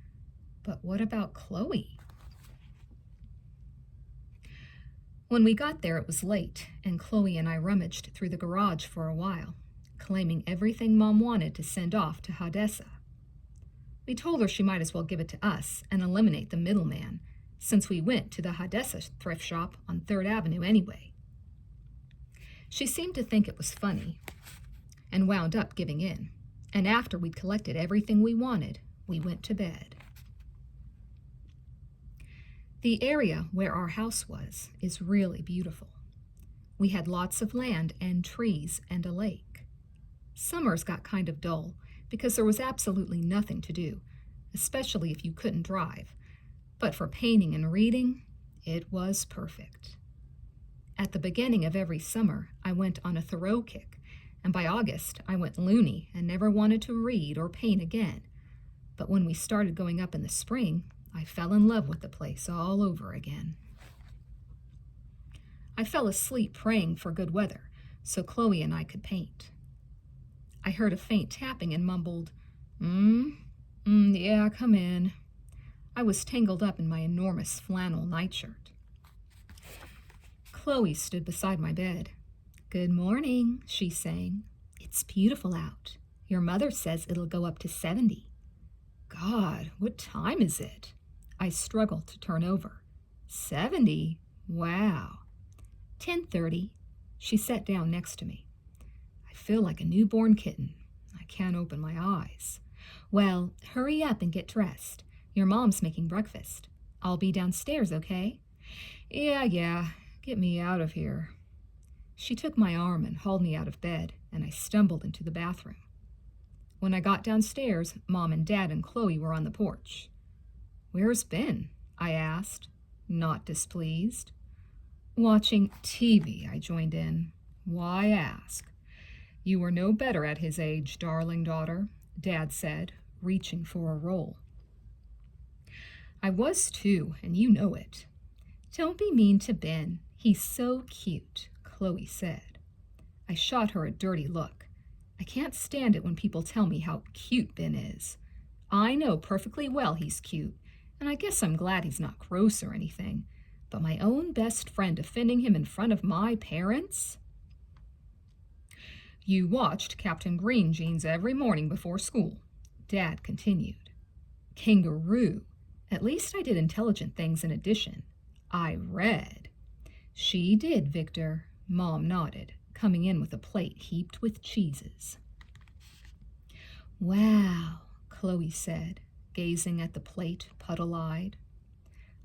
But what about Chloe? When we got there, it was late, and Chloe and I rummaged through the garage for a while, claiming everything Mom wanted to send off to Hautzig. We told her she might as well give it to us and eliminate the middleman, since we went to the Hautzig thrift shop on 3rd Avenue anyway. She seemed to think it was funny and wound up giving in, and after we'd collected everything we wanted, we went to bed. The area where our house was is really beautiful. We had lots of land and trees and a lake. Summers got kind of dull because there was absolutely nothing to do, especially if you couldn't drive. But for painting and reading, it was perfect. At the beginning of every summer, I went on a Thoreau kick, and by August, I went loony and never wanted to read or paint again. But when we started going up in the spring, I fell in love with the place all over again. I fell asleep praying for good weather so Chloe and I could paint. I heard a faint tapping and mumbled, yeah, come in. I was tangled up in my enormous flannel nightshirt. Chloe stood beside my bed. Good morning, she sang. It's beautiful out. Your mother says it'll go up to 70. God, what time is it? I struggled to turn over. 70? Wow. 10:30. She sat down next to me. I feel like a newborn kitten. I can't open my eyes. Well, hurry up and get dressed. Your mom's making breakfast. I'll be downstairs, okay? Yeah. Get me out of here. She took my arm and hauled me out of bed, and I stumbled into the bathroom. When I got downstairs, Mom and Dad and Chloe were on the porch. Where's Ben? I asked, not displeased. Watching TV, I joined in. Why ask? You were no better at his age, darling daughter, Dad said, reaching for a roll. I was too, and you know it. Don't be mean to Ben. He's so cute, Chloe said. I shot her a dirty look. I can't stand it when people tell me how cute Ben is. I know perfectly well he's cute, and I guess I'm glad he's not gross or anything. But my own best friend offending him in front of my parents? You watched Captain Green Jeans every morning before school, Dad continued. Kangaroo. At least I did intelligent things in addition. I read. She did, Victor, Mom nodded, coming in with a plate heaped with cheeses. Wow, Chloe said, gazing at the plate puddle-eyed.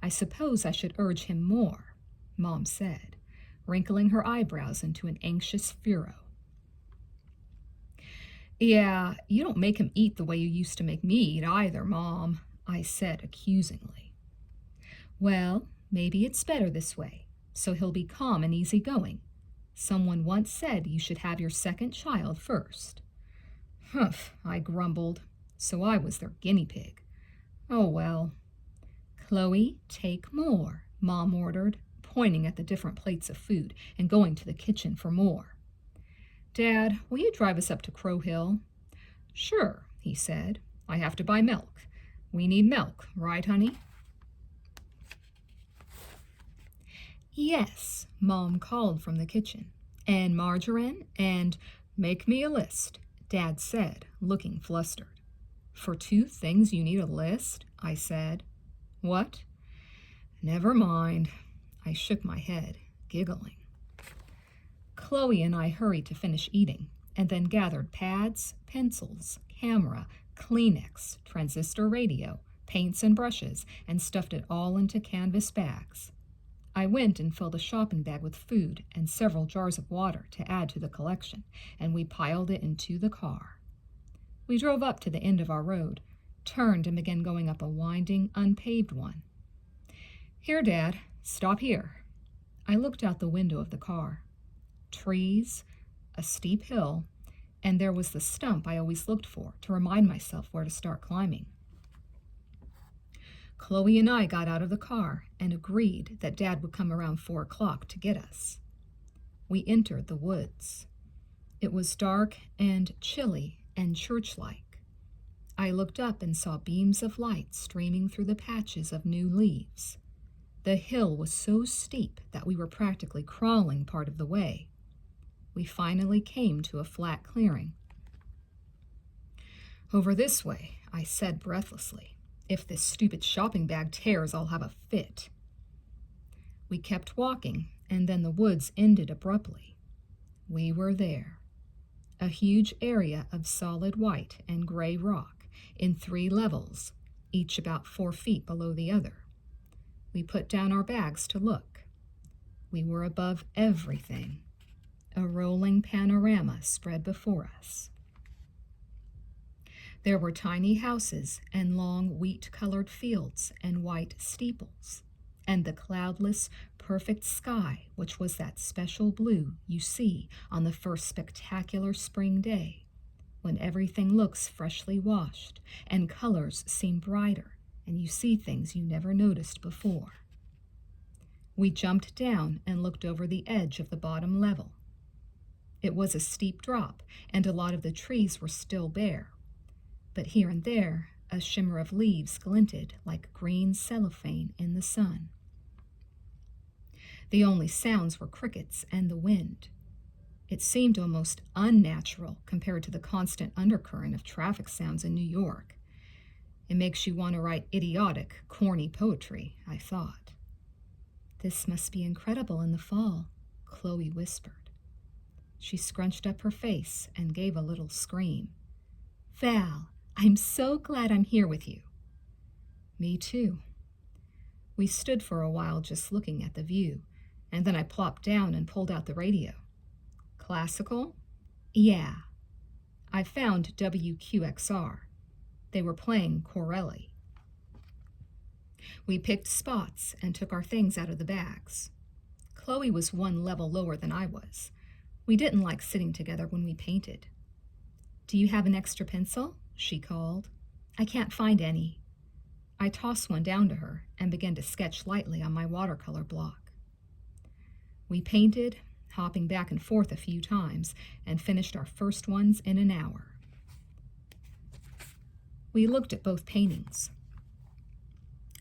I suppose I should urge him more, Mom said, wrinkling her eyebrows into an anxious furrow. Yeah, you don't make him eat the way you used to make me eat either, Mom, I said accusingly. Well, maybe it's better this way, so he'll be calm and easygoing. Someone once said you should have your second child first. Humph, I grumbled, so I was their guinea pig. Oh well. Chloe, take more, Mom ordered, pointing at the different plates of food and going to the kitchen for more. Dad, will you drive us up to Crow Hill? Sure, he said. I have to buy milk. We need milk, right, honey? Yes, Mom called from the kitchen. And margarine, and make me a list, Dad said, looking flustered. For 2 things you need a list? I said. What? Never mind. I shook my head, giggling. Chloe and I hurried to finish eating, and then gathered pads, pencils, camera, Kleenex, transistor radio, paints and brushes, and stuffed it all into canvas bags. I went and filled a shopping bag with food and several jars of water to add to the collection, and we piled it into the car. We drove up to the end of our road, turned and began going up a winding, unpaved one. Here, Dad, stop here. I looked out the window of the car. Trees, a steep hill, and there was the stump I always looked for to remind myself where to start climbing. Chloe and I got out of the car and agreed that Dad would come around 4 o'clock to get us. We entered the woods. It was dark and chilly and church-like. I looked up and saw beams of light streaming through the patches of new leaves. The hill was so steep that we were practically crawling part of the way. We finally came to a flat clearing. Over this way, I said breathlessly. If this stupid shopping bag tears, I'll have a fit. We kept walking, and then the woods ended abruptly. We were there. A huge area of solid white and gray rock in 3 levels, each about 4 feet below the other. We put down our bags to look. We were above everything. A rolling panorama spread before us. There were tiny houses and long wheat-colored fields and white steeples, and the cloudless, perfect sky, which was that special blue you see on the first spectacular spring day, when everything looks freshly washed and colors seem brighter and you see things you never noticed before. We jumped down and looked over the edge of the bottom level. It was a steep drop, and a lot of the trees were still bare, but here and there a shimmer of leaves glinted like green cellophane in the sun. The only sounds were crickets and the wind. It seemed almost unnatural compared to the constant undercurrent of traffic sounds in New York. It makes you want to write idiotic, corny poetry, I thought. This must be incredible in the fall, Chloe whispered. She scrunched up her face and gave a little scream. Val, I'm so glad I'm here with you. Me too. We stood for a while just looking at the view, and then I plopped down and pulled out the radio. Classical? Yeah. I found WQXR. They were playing Corelli. We picked spots and took our things out of the bags. Chloe was 1 level lower than I was. We didn't like sitting together when we painted. Do you have an extra pencil? She called. I can't find any. I tossed one down to her and began to sketch lightly on my watercolor block. We painted, hopping back and forth a few times, and finished our first ones in an hour. We looked at both paintings.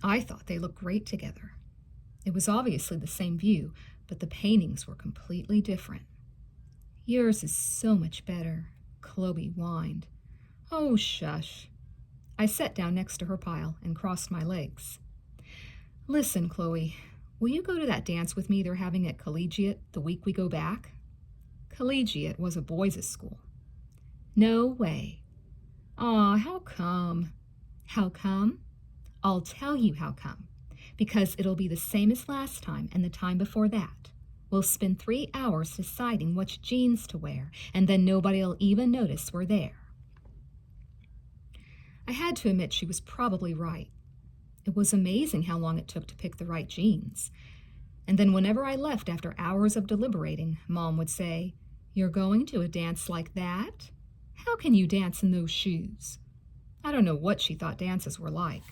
I thought they looked great together. It was obviously the same view, but the paintings were completely different. Yours is so much better, Chloe whined. Oh, shush. I sat down next to her pile and crossed my legs. Listen, Chloe, will you go to that dance with me they're having at Collegiate the week we go back? Collegiate was a boys' school. No way. Aw, how come? How come? I'll tell you how come. Because it'll be the same as last time and the time before that. We'll spend 3 hours deciding which jeans to wear, and then nobody'll even notice we're there. I had to admit she was probably right. It was amazing how long it took to pick the right jeans. And then whenever I left after hours of deliberating, Mom would say, You're going to a dance like that? How can you dance in those shoes? I don't know what she thought dances were like.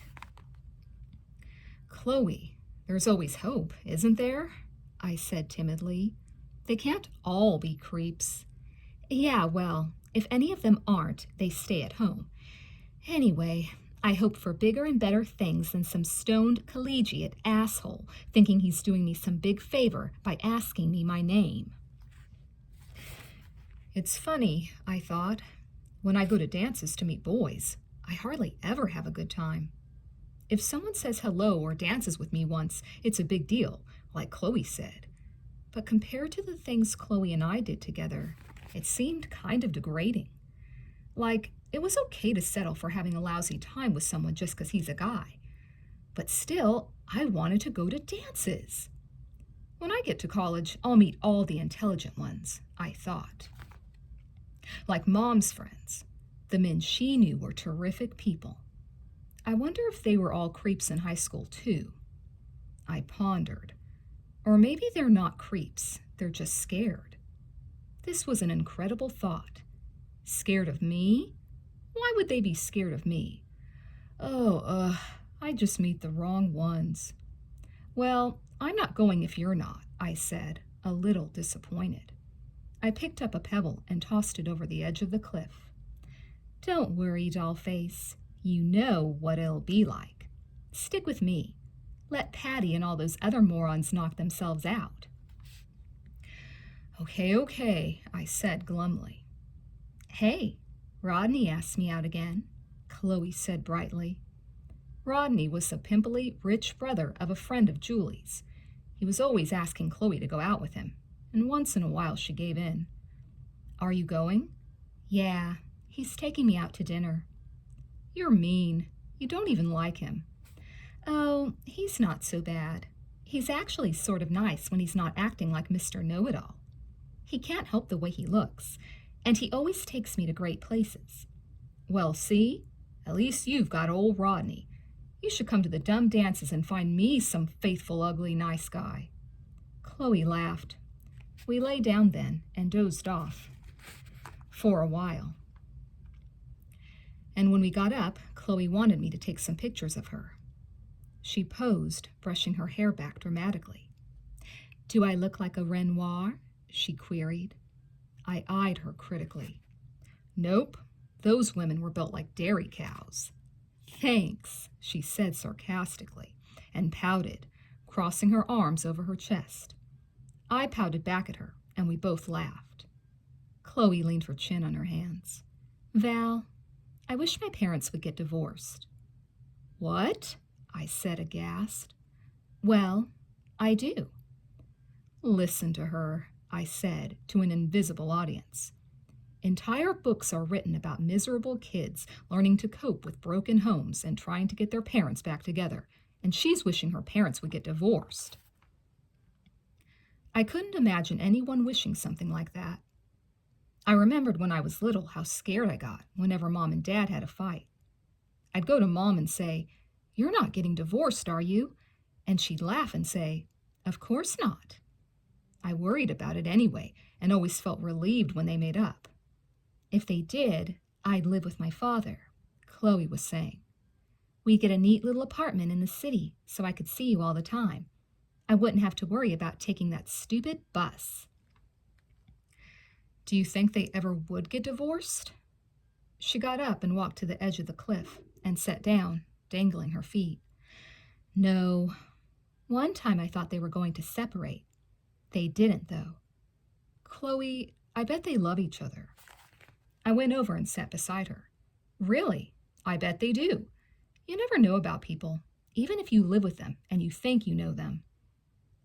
Chloe, there's always hope, isn't there? I said timidly. They can't all be creeps. Yeah, well, if any of them aren't, they stay at home. Anyway, I hope for bigger and better things than some stoned collegiate asshole thinking he's doing me some big favor by asking me my name. It's funny, I thought. When I go to dances to meet boys, I hardly ever have a good time. If someone says hello or dances with me once, it's a big deal, like Chloe said. But compared to the things Chloe and I did together, it seemed kind of degrading. Like, it was okay to settle for having a lousy time with someone just because he's a guy. But still, I wanted to go to dances. When I get to college, I'll meet all the intelligent ones, I thought. Like Mom's friends. The men she knew were terrific people. I wonder if they were all creeps in high school, too. I pondered. Or maybe they're not creeps, they're just scared. This was an incredible thought. Scared of me? Why would they be scared of me? I just meet the wrong ones. Well, I'm not going if you're not, I said, a little disappointed. I picked up a pebble and tossed it over the edge of the cliff. Don't worry, Dollface. You know what it'll be like. Stick with me. Let Patty and all those other morons knock themselves out. Okay, I said glumly. Hey, Rodney asked me out again. Chloe said brightly. Rodney was the pimply, rich brother of a friend of Julie's. He was always asking Chloe to go out with him, and once in a while she gave in. Are you going? Yeah, he's taking me out to dinner. You're mean. You don't even like him. Oh, he's not so bad. He's actually sort of nice when he's not acting like Mr. Know-It-All. He can't help the way he looks, and he always takes me to great places. Well, see? At least you've got old Rodney. You should come to the dumb dances and find me some faithful, ugly, nice guy. Chloe laughed. We lay down then and dozed off. For a while. And when we got up, Chloe wanted me to take some pictures of her. She posed, brushing her hair back dramatically. Do I look like a Renoir? She queried. I eyed her critically. Nope, those women were built like dairy cows. Thanks, she said sarcastically, and pouted, crossing her arms over her chest. I pouted back at her, and we both laughed. Chloe leaned her chin on her hands. Val, I wish my parents would get divorced. What? I said aghast. Well, I do. Listen to her, I said to an invisible audience. Entire books are written about miserable kids learning to cope with broken homes and trying to get their parents back together, and she's wishing her parents would get divorced. I couldn't imagine anyone wishing something like that. I remembered when I was little how scared I got whenever Mom and Dad had a fight. I'd go to Mom and say, You're not getting divorced, are you? And she'd laugh and say, Of course not. I worried about it anyway and always felt relieved when they made up. If they did, I'd live with my father, Chloe was saying. We'd get a neat little apartment in the city so I could see you all the time. I wouldn't have to worry about taking that stupid bus. Do you think they ever would get divorced? She got up and walked to the edge of the cliff and sat down, dangling her feet. No. One time I thought they were going to separate. They didn't, though. Chloe, I bet they love each other. I went over and sat beside her. Really? I bet they do. You never know about people, even if you live with them and you think you know them.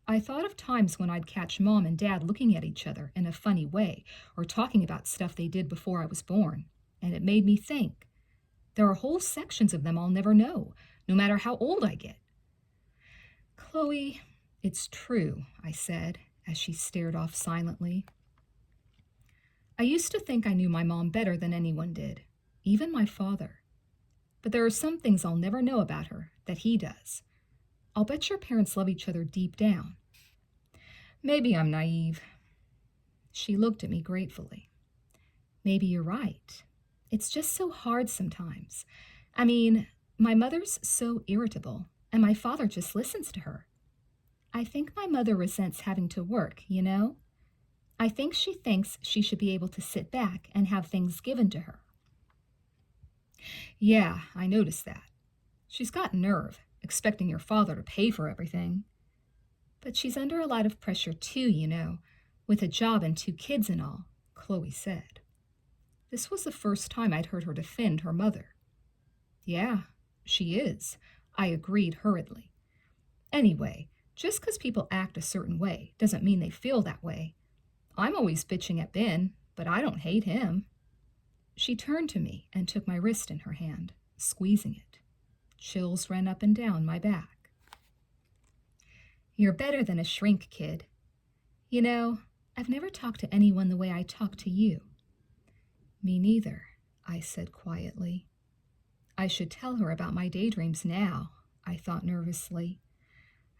I thought of times when I'd catch Mom and Dad looking at each other in a funny way or talking about stuff they did before I was born, and it made me think. There are whole sections of them I'll never know, no matter how old I get. Chloe, it's true, I said, as she stared off silently. I used to think I knew my mom better than anyone did, even my father. But there are some things I'll never know about her that he does. I'll bet your parents love each other deep down. Maybe I'm naive. She looked at me gratefully. Maybe you're right. It's just so hard sometimes. I mean, my mother's so irritable, and my father just listens to her. I think my mother resents having to work, you know? I think she thinks she should be able to sit back and have things given to her. Yeah, I noticed that. She's got nerve, expecting your father to pay for everything. But she's under a lot of pressure too, you know, with a job and 2 kids and all, Chloe said. This was the first time I'd heard her defend her mother. Yeah, she is, I agreed hurriedly. Anyway, just because people act a certain way doesn't mean they feel that way. I'm always bitching at Ben, but I don't hate him. She turned to me and took my wrist in her hand, squeezing it. Chills ran up and down my back. You're better than a shrink, kid. You know, I've never talked to anyone the way I talk to you. Me neither, I said quietly. I should tell her about my daydreams now, I thought nervously.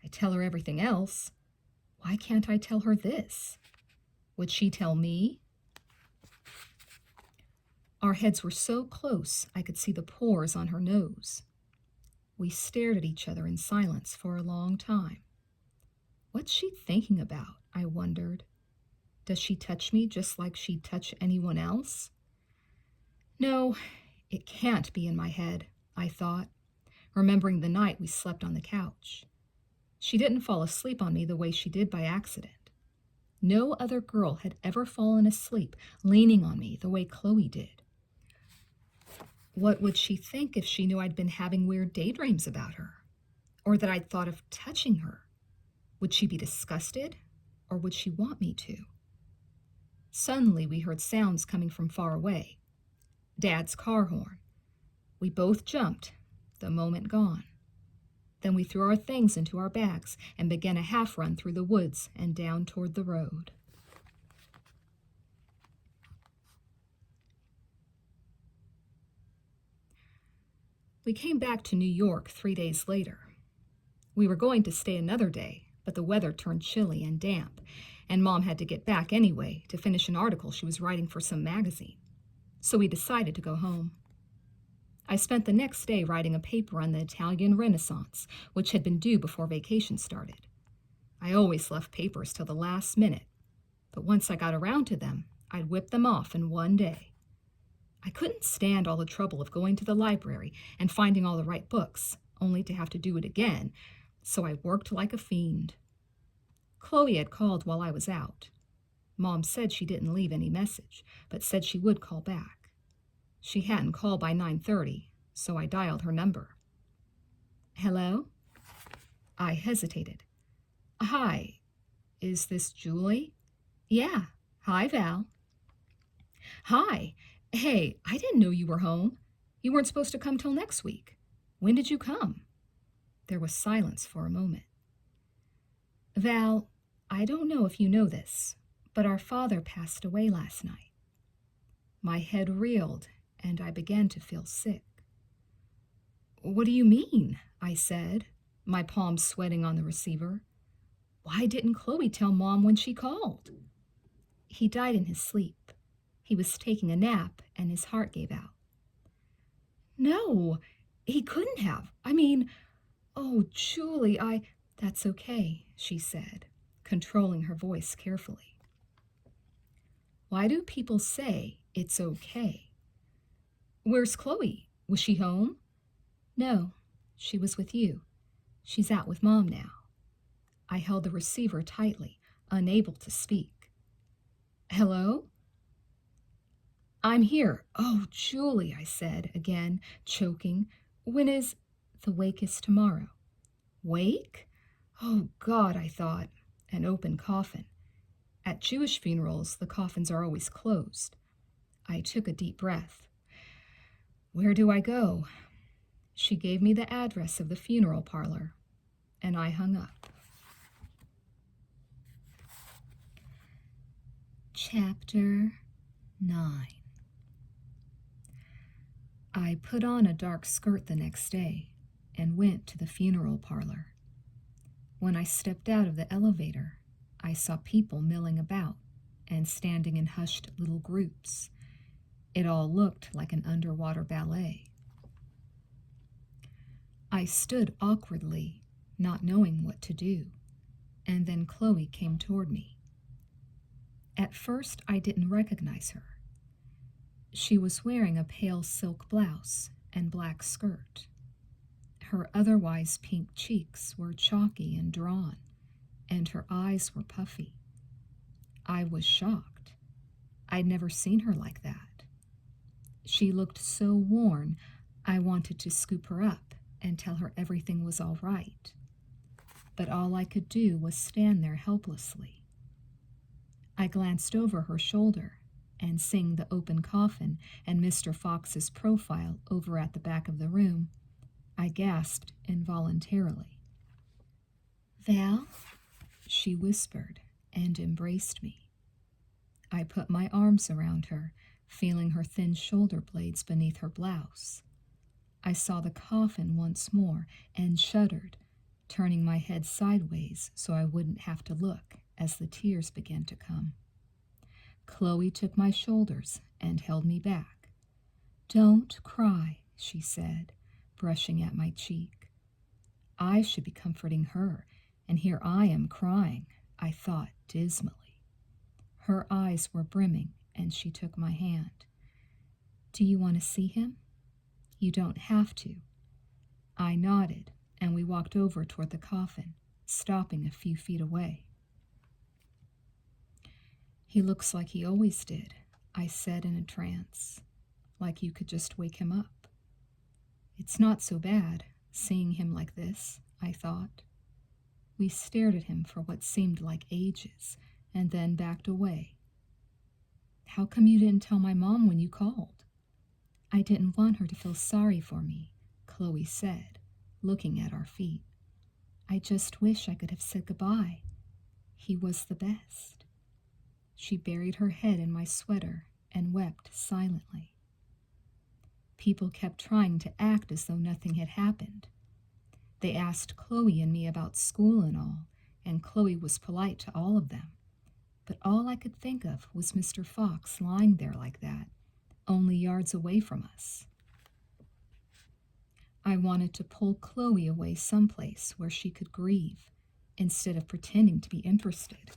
I tell her everything else. Why can't I tell her this? Would she tell me? Our heads were so close I could see the pores on her nose. We stared at each other in silence for a long time. What's she thinking about, I wondered. Does she touch me just like she'd touch anyone else? No, it can't be in my head, I thought, remembering the night we slept on the couch. She didn't fall asleep on me the way she did by accident. No other girl had ever fallen asleep leaning on me the way Chloe did. What would she think if she knew I'd been having weird daydreams about her? Or that I'd thought of touching her? Would she be disgusted? Or would she want me to? Suddenly, we heard sounds coming from far away. Dad's car horn. We both jumped, the moment gone. Then we threw our things into our bags and began a half-run through the woods and down toward the road. We came back to New York 3 days later. We were going to stay another day, but the weather turned chilly and damp, and Mom had to get back anyway to finish an article she was writing for some magazine. So we decided to go home. I spent the next day writing a paper on the Italian Renaissance, which had been due before vacation started. I always left papers till the last minute, but once I got around to them, I'd whip them off in one day. I couldn't stand all the trouble of going to the library and finding all the right books, only to have to do it again, so I worked like a fiend. Chloe had called while I was out. Mom said she didn't leave any message, but said she would call back. She hadn't called by 9:30, so I dialed her number. Hello? I hesitated. Hi, is this Julie? Yeah. Hi, Val. Hi. Hey, I didn't know you were home. You weren't supposed to come till next week. When did you come? There was silence for a moment. Val, I don't know if you know this, but our father passed away last night. My head reeled, and I began to feel sick. What do you mean? I said, my palms sweating on the receiver. Why didn't Chloe tell Mom when she called? He died in his sleep. He was taking a nap, and his heart gave out. No, he couldn't have. Oh, Julie, That's okay, she said, controlling her voice carefully. Why do people say it's okay? Where's Chloe? Was she home? No, she was with you. She's out with Mom now. I held the receiver tightly, unable to speak. Hello? I'm here. Oh, Julie, I said again, choking. When is... The wake is tomorrow. Wake? Oh, God, I thought. An open coffin. At Jewish funerals, the coffins are always closed. I took a deep breath. Where do I go? She gave me the address of the funeral parlor, and I hung up. Chapter 9. I put on a dark skirt the next day and went to the funeral parlor. When I stepped out of the elevator, I saw people milling about and standing in hushed little groups. It all looked like an underwater ballet. I stood awkwardly, not knowing what to do, and then Chloe came toward me. At first, I didn't recognize her. She was wearing a pale silk blouse and black skirt. Her otherwise pink cheeks were chalky and drawn, and her eyes were puffy. I was shocked. I'd never seen her like that. She looked so worn, I wanted to scoop her up and tell her everything was all right. But all I could do was stand there helplessly. I glanced over her shoulder and seeing the open coffin and Mr. Fox's profile over at the back of the room, I gasped involuntarily. Val, she whispered and embraced me. I put my arms around her, feeling her thin shoulder blades beneath her blouse. I saw the coffin once more and shuddered, turning my head sideways so I wouldn't have to look as the tears began to come. Chloe took my shoulders and held me back. Don't cry, she said, brushing at my cheek. I should be comforting her, and here I am crying, I thought dismally. Her eyes were brimming, and she took my hand. Do you want to see him? You don't have to. I nodded, and we walked over toward the coffin, stopping a few feet away. He looks like he always did, I said in a trance, like you could just wake him up. It's not so bad, seeing him like this, I thought. We stared at him for what seemed like ages, and then backed away. How come you didn't tell my mom when you called? I didn't want her to feel sorry for me, Chloe said, looking at our feet. I just wish I could have said goodbye. He was the best. She buried her head in my sweater and wept silently. People kept trying to act as though nothing had happened. They asked Chloe and me about school and all, and Chloe was polite to all of them. But all I could think of was Mr. Fox lying there like that, only yards away from us. I wanted to pull Chloe away someplace where she could grieve, instead of pretending to be interested.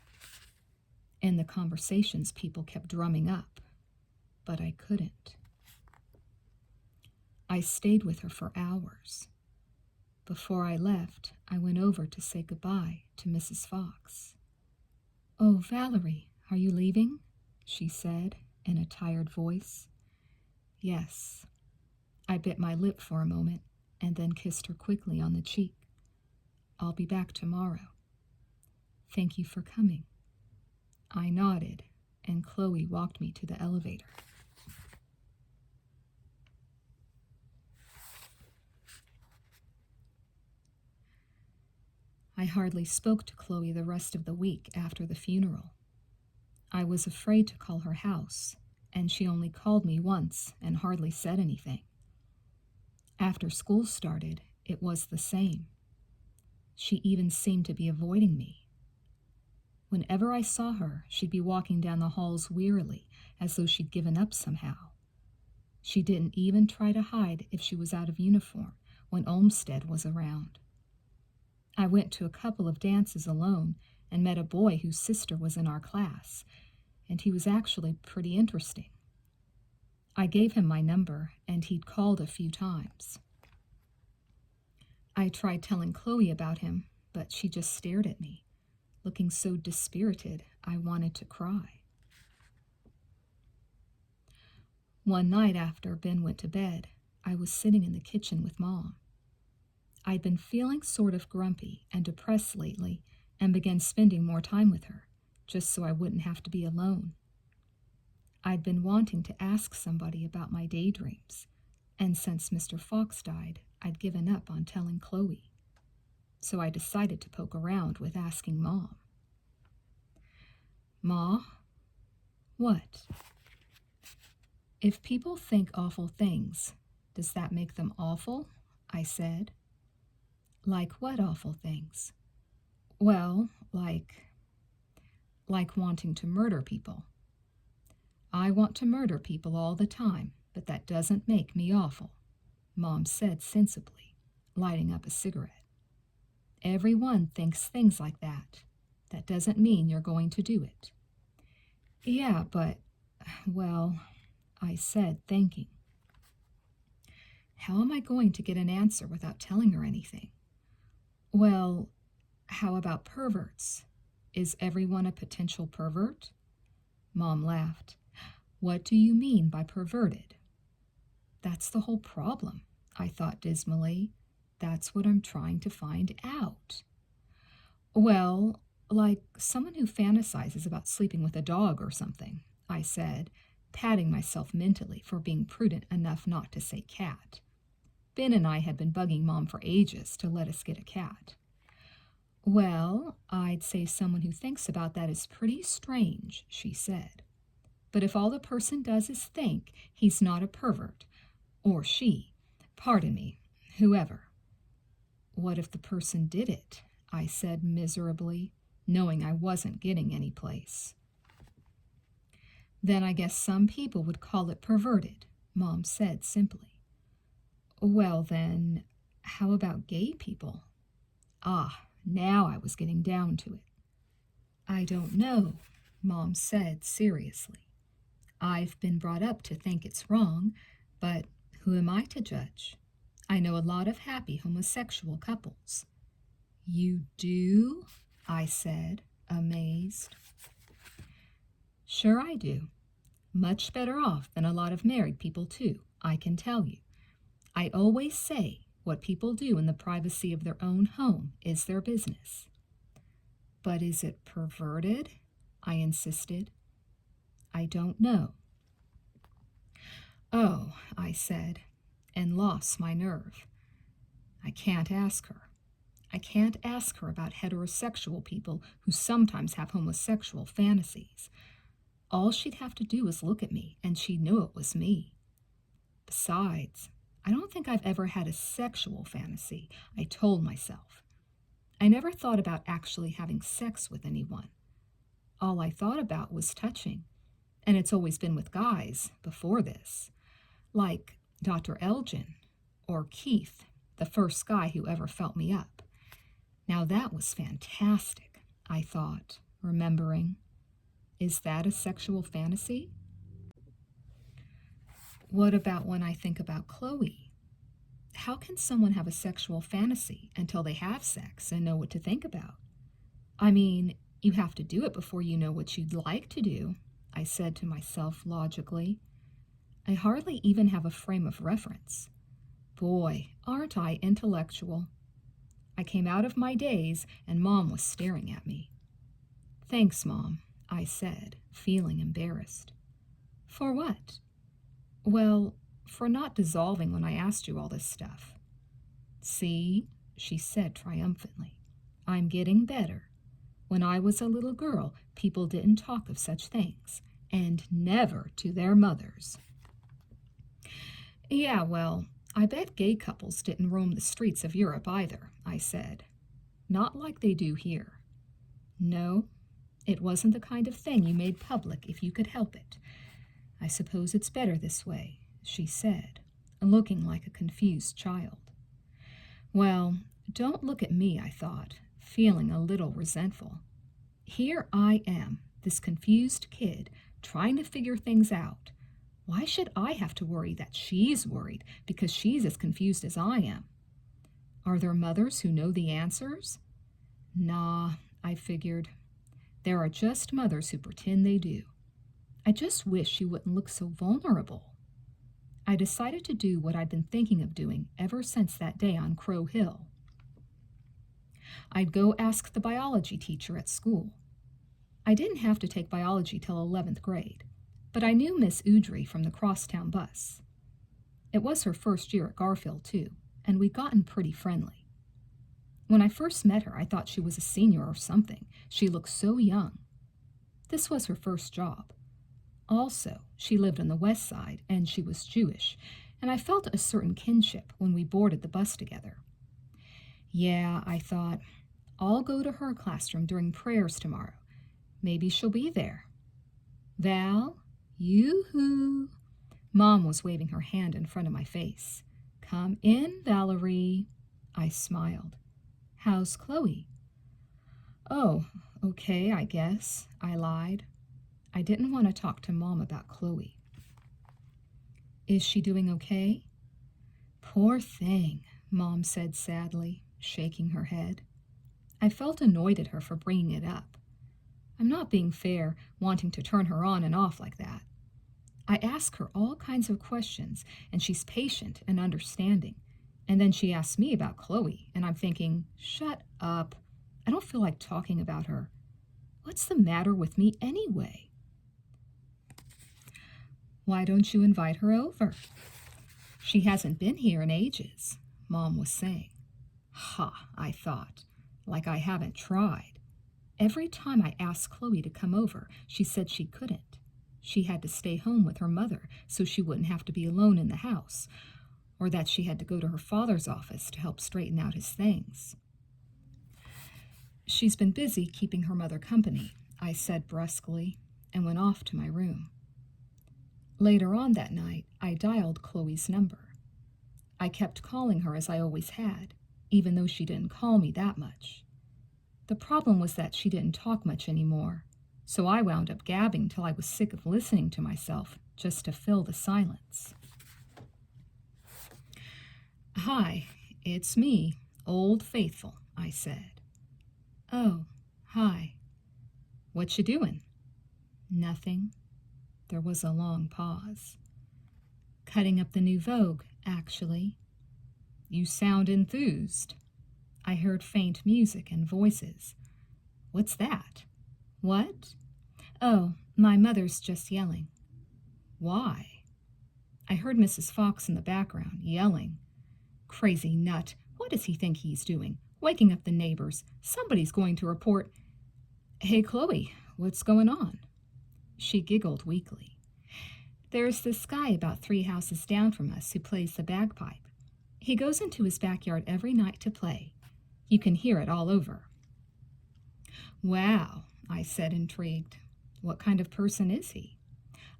In the conversations people kept drumming up, but I couldn't. I stayed with her for hours. Before I left, I went over to say goodbye to Mrs. Fox. Oh, Valerie, are you leaving? She said in a tired voice. Yes. I bit my lip for a moment and then kissed her quickly on the cheek. I'll be back tomorrow. Thank you for coming. I nodded, and Chloe walked me to the elevator. I hardly spoke to Chloe the rest of the week after the funeral. I was afraid to call her house, and she only called me once and hardly said anything. After school started, it was the same. She even seemed to be avoiding me. Whenever I saw her, she'd be walking down the halls wearily, as though she'd given up somehow. She didn't even try to hide if she was out of uniform when Olmsted was around. I went to a couple of dances alone and met a boy whose sister was in our class, and he was actually pretty interesting. I gave him my number, and he'd called a few times. I tried telling Chloe about him, but she just stared at me, looking so dispirited I wanted to cry. One night after Ben went to bed, I was sitting in the kitchen with Mom. I'd been feeling sort of grumpy and depressed lately and began spending more time with her, just so I wouldn't have to be alone. I'd been wanting to ask somebody about my daydreams, and since Mr. Fox died, I'd given up on telling Chloe. So I decided to poke around with asking Mom. Ma? What? If people think awful things, does that make them awful? I said. Like what awful things? Well, like wanting to murder people. I want to murder people all the time, but that doesn't make me awful, Mom said sensibly, lighting up a cigarette. Everyone thinks things like that. That doesn't mean you're going to do it. Yeah, but, well, I said, thinking. How am I going to get an answer without telling her anything? Well, how about perverts? Is everyone a potential pervert? Mom laughed. What do you mean by perverted? That's the whole problem, I thought dismally. That's what I'm trying to find out. Well, like someone who fantasizes about sleeping with a dog or something, I said, patting myself mentally for being prudent enough not to say cat. Ben and I had been bugging Mom for ages to let us get a cat. Well, I'd say someone who thinks about that is pretty strange, she said. But if all the person does is think, he's not a pervert. Or she. Pardon me. Whoever. What if the person did it? I said miserably, knowing I wasn't getting any place. Then I guess some people would call it perverted, Mom said simply. Well then, how about gay people? Ah, now I was getting down to it. I don't know, Mom said seriously. I've been brought up to think it's wrong, but who am I to judge? I know a lot of happy homosexual couples. You do? I said, amazed. Sure I do. Much better off than a lot of married people, too, I can tell you. I always say what people do in the privacy of their own home is their business. But is it perverted? I insisted. I don't know. Oh, I said, and lost my nerve. I can't ask her. I can't ask her about heterosexual people who sometimes have homosexual fantasies. All she'd have to do is look at me, and she'd know it was me. Besides, I don't think I've ever had a sexual fantasy, I told myself. I never thought about actually having sex with anyone. All I thought about was touching, and it's always been with guys before this, like Dr. Elgin or Keith, the first guy who ever felt me up. Now that was fantastic, I thought, remembering. Is that a sexual fantasy? What about when I think about Chloe? How can someone have a sexual fantasy until they have sex and know what to think about? I mean, you have to do it before you know what you'd like to do, I said to myself logically. I hardly even have a frame of reference. Boy, aren't I intellectual. I came out of my daze, and Mom was staring at me. Thanks, Mom, I said, feeling embarrassed. For what? Well, for not dissolving when I asked you all this stuff. See, she said triumphantly, I'm getting better. When I was a little girl, people didn't talk of such things, and never to their mothers. Yeah, well, I bet gay couples didn't roam the streets of Europe either, I said. Not like they do here. No, it wasn't the kind of thing you made public if you could help it. I suppose it's better this way, she said, looking like a confused child. Well, don't look at me, I thought, feeling a little resentful. Here I am, this confused kid, trying to figure things out. Why should I have to worry that she's worried because she's as confused as I am? Are there mothers who know the answers? Nah, I figured. There are just mothers who pretend they do. I just wish she wouldn't look so vulnerable. I decided to do what I'd been thinking of doing ever since that day on Crow Hill. I'd go ask the biology teacher at school. I didn't have to take biology till 11th grade, but I knew Miss Udry from the crosstown bus. It was her first year at Garfield, too, and we'd gotten pretty friendly. When I first met her, I thought she was a senior or something. She looked so young. This was her first job. Also, she lived on the west side, and she was Jewish, and I felt a certain kinship when we boarded the bus together. Yeah, I thought, I'll go to her classroom during prayers tomorrow. Maybe she'll be there. Val, yoo-hoo. Mom was waving her hand in front of my face. Come in, Valerie. I smiled. How's Chloe? Oh, okay, I guess, I lied. I didn't want to talk to Mom about Chloe. Is she doing okay? Poor thing, Mom said sadly, shaking her head. I felt annoyed at her for bringing it up. I'm not being fair, wanting to turn her on and off like that. I ask her all kinds of questions, and she's patient and understanding. And then she asks me about Chloe, and I'm thinking, shut up. I don't feel like talking about her. What's the matter with me anyway? Why don't you invite her over? She hasn't been here in ages, Mom was saying. Ha, I thought, like I haven't tried. Every time I asked Chloe to come over, she said she couldn't. She had to stay home with her mother so she wouldn't have to be alone in the house, or that she had to go to her father's office to help straighten out his things. She's been busy keeping her mother company, I said brusquely, and went off to my room. Later on that night, I dialed Chloe's number. I kept calling her as I always had, even though she didn't call me that much. The problem was that she didn't talk much anymore, so I wound up gabbing till I was sick of listening to myself just to fill the silence. Hi, it's me, Old Faithful, I said. Oh, hi. What you doing? Nothing. There was a long pause. Cutting up the new Vogue, actually, You sound enthused." I heard faint music and voices. "What's that?" "What?" "Oh, my mother's just yelling." "Why?" I heard Mrs. Fox in the background, yelling. "Crazy nut! What does he think he's doing? Waking up the neighbors. Somebody's going to report." "Hey, Chloe, what's going on?" She giggled weakly. "There's this guy about 3 houses down from us who plays the bagpipe. He goes into his backyard every night to play. You can hear it all over." "Wow," I said, intrigued. "What kind of person is he?"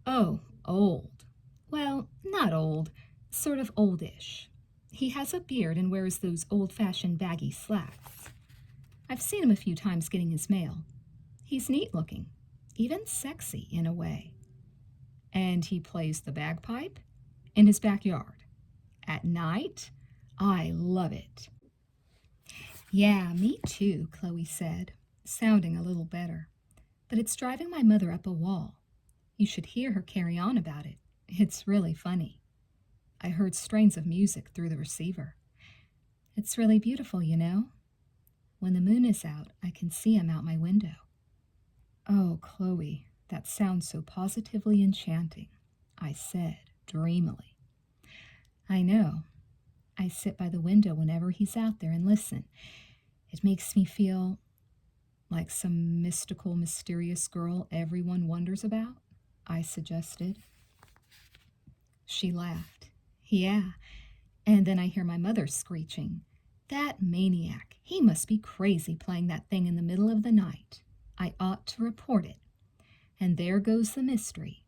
"Oh, old. Well, not old, sort of oldish. He has a beard and wears those old-fashioned baggy slacks. I've seen him a few times getting his mail. He's neat-looking, even sexy in a way." "And he plays the bagpipe? In his backyard? At night? I love it." "Yeah, me too," Chloe said, sounding a little better. "But it's driving my mother up a wall. You should hear her carry on about it. It's really funny." I heard strains of music through the receiver. "It's really beautiful, you know. When the moon is out, I can see him out my window." "Oh, Chloe, that sounds so positively enchanting," I said dreamily. "I know. I sit by the window whenever he's out there and listen. It makes me feel like some mystical, mysterious girl everyone wonders about," I suggested. She laughed. "Yeah, and then I hear my mother screeching, 'That maniac! He must be crazy playing that thing in the middle of the night. I ought to report it.' And there goes the mystery."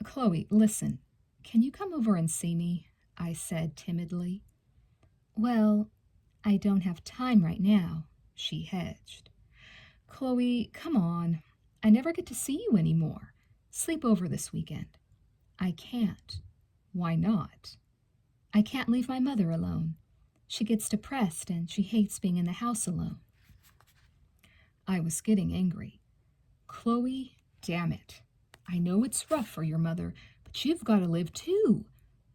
"Chloe, listen, can you come over and see me?" I said timidly. "Well, I don't have time right now," she hedged. "Chloe, come on. I never get to see you anymore. Sleep over this weekend." "I can't." "Why not?" "I can't leave my mother alone. She gets depressed and she hates being in the house alone." I was getting angry. "Chloe, damn it. I know it's rough for your mother, but you've got to live too.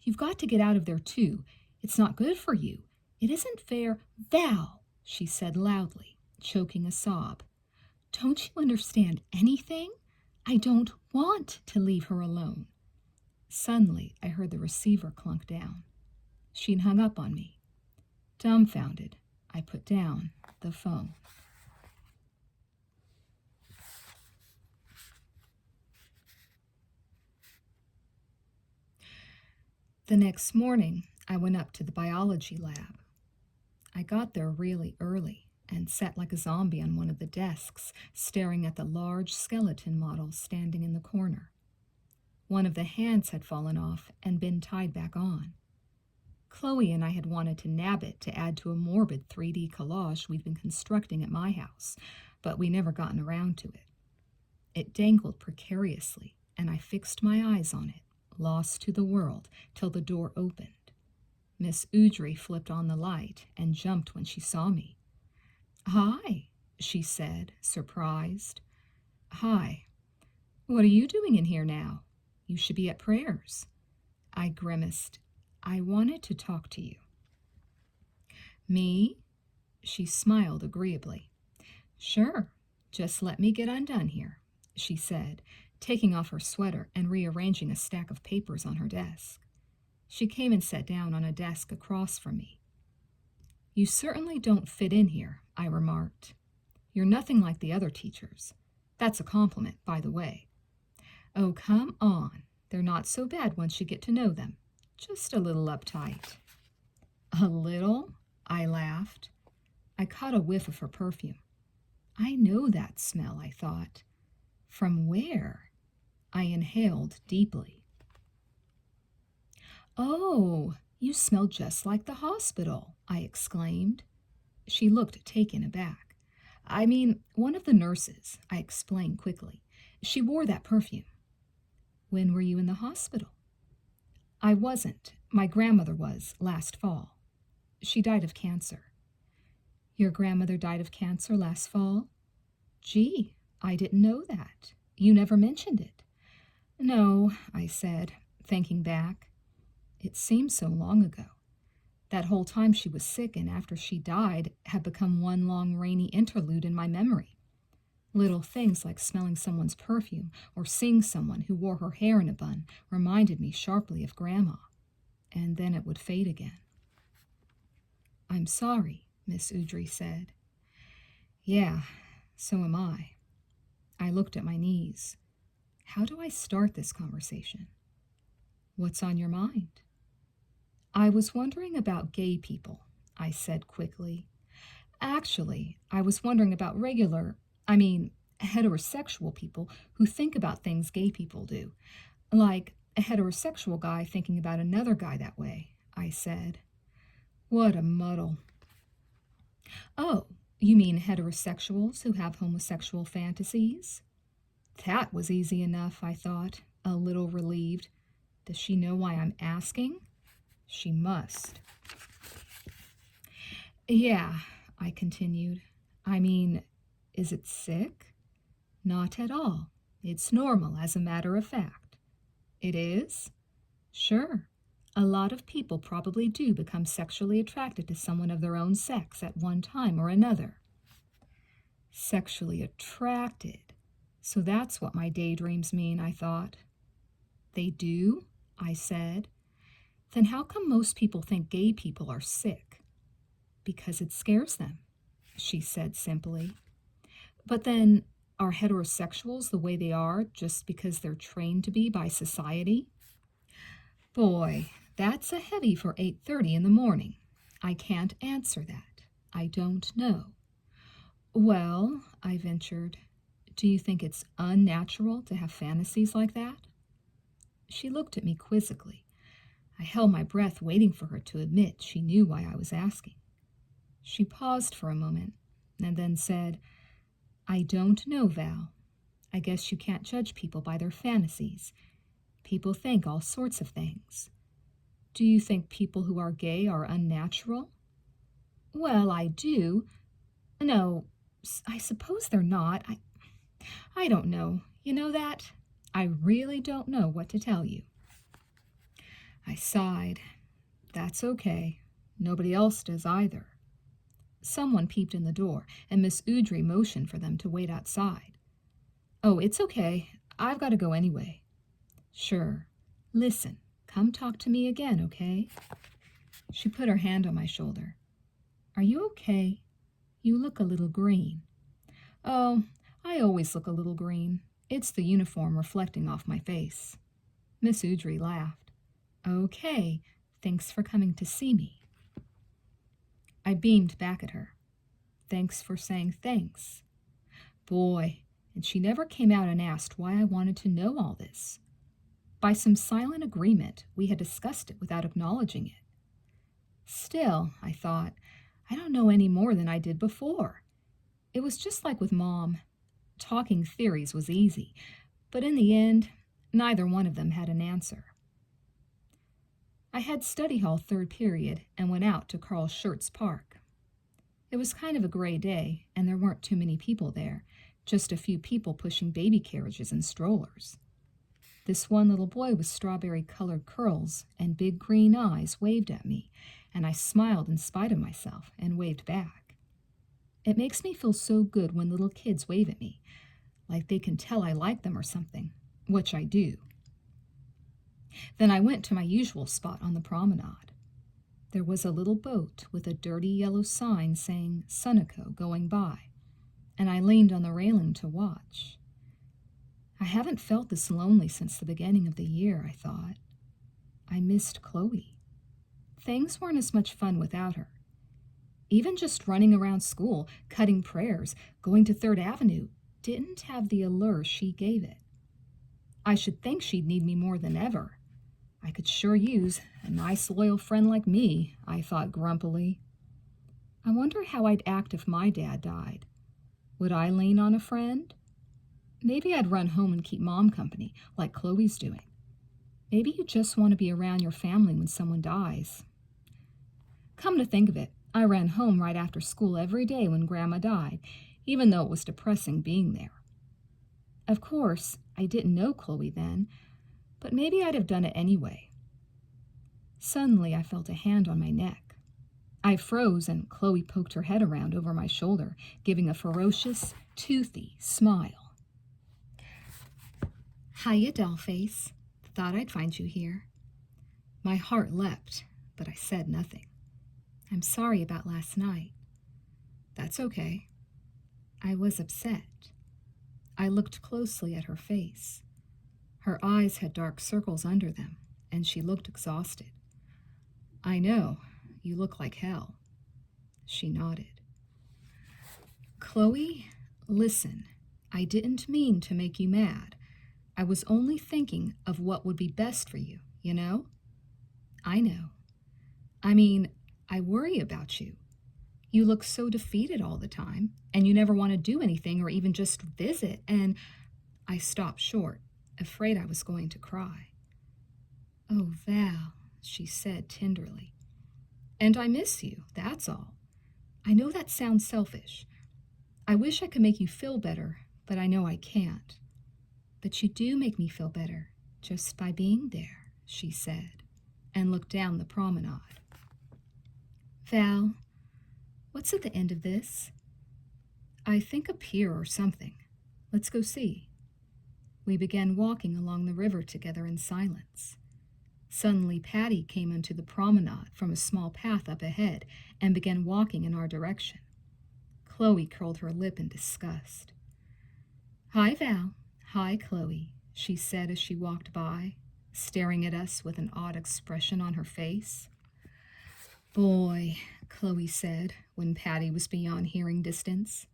You've got to get out of there too. It's not good for you. It isn't fair." "Val," she said loudly, choking a sob. "Don't you understand anything? I don't want to leave her alone." Suddenly, I heard the receiver clunk down. She'd hung up on me. Dumbfounded, I put down the phone. The next morning, I went up to the biology lab. I got there really early and sat like a zombie on one of the desks, staring at the large skeleton model standing in the corner. One of the hands had fallen off and been tied back on. Chloe and I had wanted to nab it to add to a morbid 3D collage we'd been constructing at my house, but we never gotten around to it. It dangled precariously, and I fixed my eyes on it, lost to the world, till the door opened. Miss Udry flipped on the light and jumped when she saw me. "Hi," she said, surprised. "Hi. What are you doing in here now? You should be at prayers." I grimaced. "I wanted to talk to you." "Me?" She smiled agreeably. "Sure, just let me get undone here," she said, taking off her sweater and rearranging a stack of papers on her desk. She came and sat down on a desk across from me. "You certainly don't fit in here," I remarked. "You're nothing like the other teachers. That's a compliment, by the way." "Oh, come on. They're not so bad once you get to know them. Just a little uptight." "A little?" I laughed. I caught a whiff of her perfume. I know that smell, I thought. From where? I inhaled deeply. "Oh, you smell just like the hospital," I exclaimed. She looked taken aback. "I mean, one of the nurses," I explained quickly. "She wore that perfume." "When were you in the hospital?" "I wasn't. My grandmother was, last fall. She died of cancer." "Your grandmother died of cancer last fall?" "Gee, I didn't know that. You never mentioned it." "No," I said, thinking back. It seemed so long ago. That whole time she was sick and after she died had become one long rainy interlude in my memory. Little things like smelling someone's perfume or seeing someone who wore her hair in a bun reminded me sharply of Grandma, and then it would fade again. "I'm sorry," Miss Udry said. "Yeah, so am I." I looked at my knees. How do I start this conversation? "What's on your mind?" "I was wondering about gay people," I said quickly. "Actually, I was wondering about heterosexual people who think about things gay people do. Like a heterosexual guy thinking about another guy that way," I said. What a muddle. "Oh, you mean heterosexuals who have homosexual fantasies?" That was easy enough, I thought, a little relieved. Does she know why I'm asking? She must. "Yeah," I continued. Is it sick?" "Not at all. It's normal, as a matter of fact." "It is?" "Sure. A lot of people probably do become sexually attracted to someone of their own sex at one time or another." Sexually attracted. So that's what my daydreams mean, I thought. "They do?" I said. "Then how come most people think gay people are sick?" "Because it scares them," she said simply. "But then, are heterosexuals the way they are just because they're trained to be by society?" Boy, that's a heavy for 8:30 in the morning. I can't answer that. I don't know. "Well," I ventured, "do you think it's unnatural to have fantasies like that?" She looked at me quizzically. I held my breath, waiting for her to admit she knew why I was asking. She paused for a moment and then said, "I don't know, Val. I guess you can't judge people by their fantasies. People think all sorts of things. Do you think people who are gay are unnatural?" "Well, I do. No, I suppose they're not. I don't know. You know that? I really don't know what to tell you." I sighed. That's okay. Nobody else does either. Someone peeped in the door, and Miss Udry motioned for them to wait outside. "Oh, it's okay. I've got to go anyway." "Sure. Listen, come talk to me again, okay?" She put her hand on my shoulder. "Are you okay? You look a little green." "Oh, I always look a little green. It's the uniform reflecting off my face." Miss Udry laughed. "Okay, thanks for coming to see me." I beamed back at her. "Thanks for saying thanks." Boy, and she never came out and asked why I wanted to know all this. By some silent agreement, we had discussed it without acknowledging it. Still, I thought, I don't know any more than I did before. It was just like with Mom. Talking theories was easy, but in the end, neither one of them had an answer. I had study hall third period and went out to Carl Schurz Park. It was kind of a gray day, and there weren't too many people there, just a few people pushing baby carriages and strollers. This one little boy with strawberry-colored curls and big green eyes waved at me, and I smiled in spite of myself and waved back. It makes me feel so good when little kids wave at me, like they can tell I like them or something, which I do. Then I went to my usual spot on the promenade. There was a little boat with a dirty yellow sign saying Sunoco going by, and I leaned on the railing to watch. I haven't felt this lonely since the beginning of the year, I thought. I missed Chloe. Things weren't as much fun without her. Even just running around school, cutting prayers, going to 3rd Avenue, didn't have the allure she gave it. I should think she'd need me more than ever. I could sure use a nice, loyal friend like me, I thought grumpily. I wonder how I'd act if my dad died. Would I lean on a friend? Maybe I'd run home and keep Mom company, like Chloe's doing. Maybe you just want to be around your family when someone dies. Come to think of it, I ran home right after school every day when Grandma died, even though it was depressing being there. Of course, I didn't know Chloe then, but maybe I'd have done it anyway. Suddenly, I felt a hand on my neck. I froze, and Chloe poked her head around over my shoulder, giving a ferocious, toothy smile. "Hiya, Dollface. Thought I'd find you here." My heart leapt, but I said nothing. "I'm sorry about last night." "That's okay." I was upset. I looked closely at her face. Her eyes had dark circles under them, and she looked exhausted. "I know. You look like hell." She nodded. "Chloe, listen. I didn't mean to make you mad. I was only thinking of what would be best for you, you know?" "I know. I mean, I worry about you. You look so defeated all the time, and you never want to do anything or even just visit, and—" I stopped short, afraid I was going to cry. "Oh, Val," she said tenderly. "And I miss you, that's all. I know that sounds selfish. I wish I could make you feel better, but I know I can't. But you do make me feel better, just by being there," she said, and looked down the promenade. "Val, what's at the end of this?" "I think a pier or something. Let's go see." We began walking along the river together in silence. Suddenly, Patty came into the promenade from a small path up ahead and began walking in our direction. Chloe curled her lip in disgust. "Hi, Val. Hi, Chloe," she said as she walked by, staring at us with an odd expression on her face. "Boy," Chloe said when Patty was beyond hearing distance.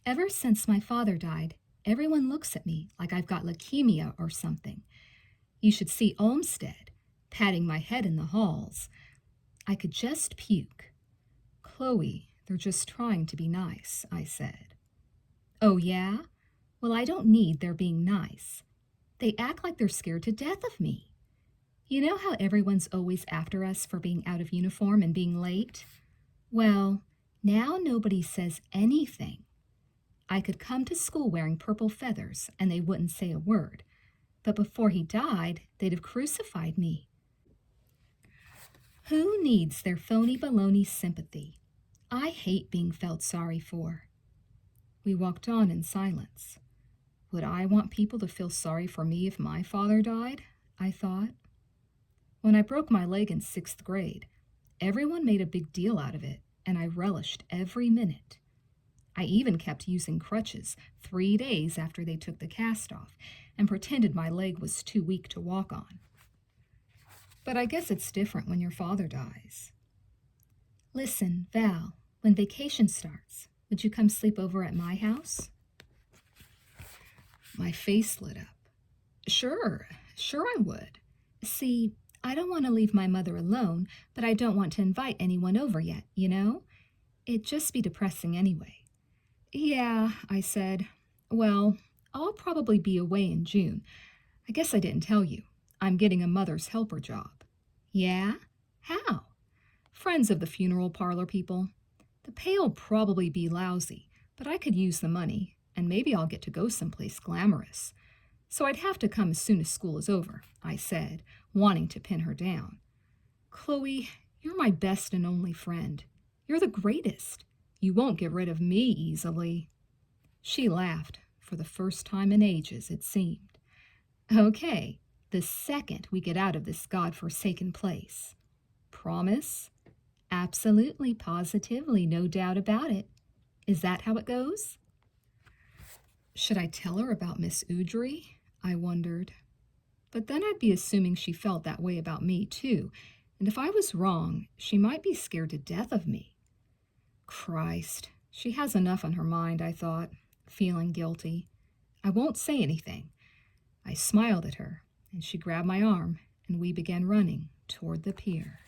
"Ever since my father died, everyone looks at me like I've got leukemia or something. You should see Olmsted, patting my head in the halls. I could just puke." "Chloe, they're just trying to be nice," I said. "Oh, yeah? Well, I don't need their being nice. They act like they're scared to death of me. You know how everyone's always after us for being out of uniform and being late? Well, now nobody says anything. I could come to school wearing purple feathers and they wouldn't say a word. But before he died, they'd have crucified me. Who needs their phony baloney sympathy? I hate being felt sorry for." We walked on in silence. Would I want people to feel sorry for me if my father died? I thought. When I broke my leg in 6th grade, everyone made a big deal out of it, and I relished every minute. I even kept using crutches 3 days after they took the cast off and pretended my leg was too weak to walk on. But I guess it's different when your father dies. "Listen, Val, when vacation starts, would you come sleep over at my house?" My face lit up. Sure I would. See, I don't want to leave my mother alone, but I don't want to invite anyone over yet, you know? It'd just be depressing anyway. "Yeah," I said. "Well, I'll probably be away in June. I guess I didn't tell you. I'm getting a mother's helper job." "Yeah? How?" "Friends of the funeral parlor people. The pay'll probably be lousy, but I could use the money, and maybe I'll get to go someplace glamorous. So I'd have to come as soon as school is over," I said, wanting to pin her down. "Chloe, you're my best and only friend. You're the greatest. You won't get rid of me easily." She laughed, for the first time in ages, it seemed. "Okay, the second we get out of this God-forsaken place." "Promise?" "Absolutely, positively, no doubt about it. Is that how it goes?" Should I tell her about Miss Udry? I wondered. But then I'd be assuming she felt that way about me, too, and if I was wrong, she might be scared to death of me. Christ, she has enough on her mind, I thought, feeling guilty. I won't say anything. I smiled at her, and she grabbed my arm, and we began running toward the pier.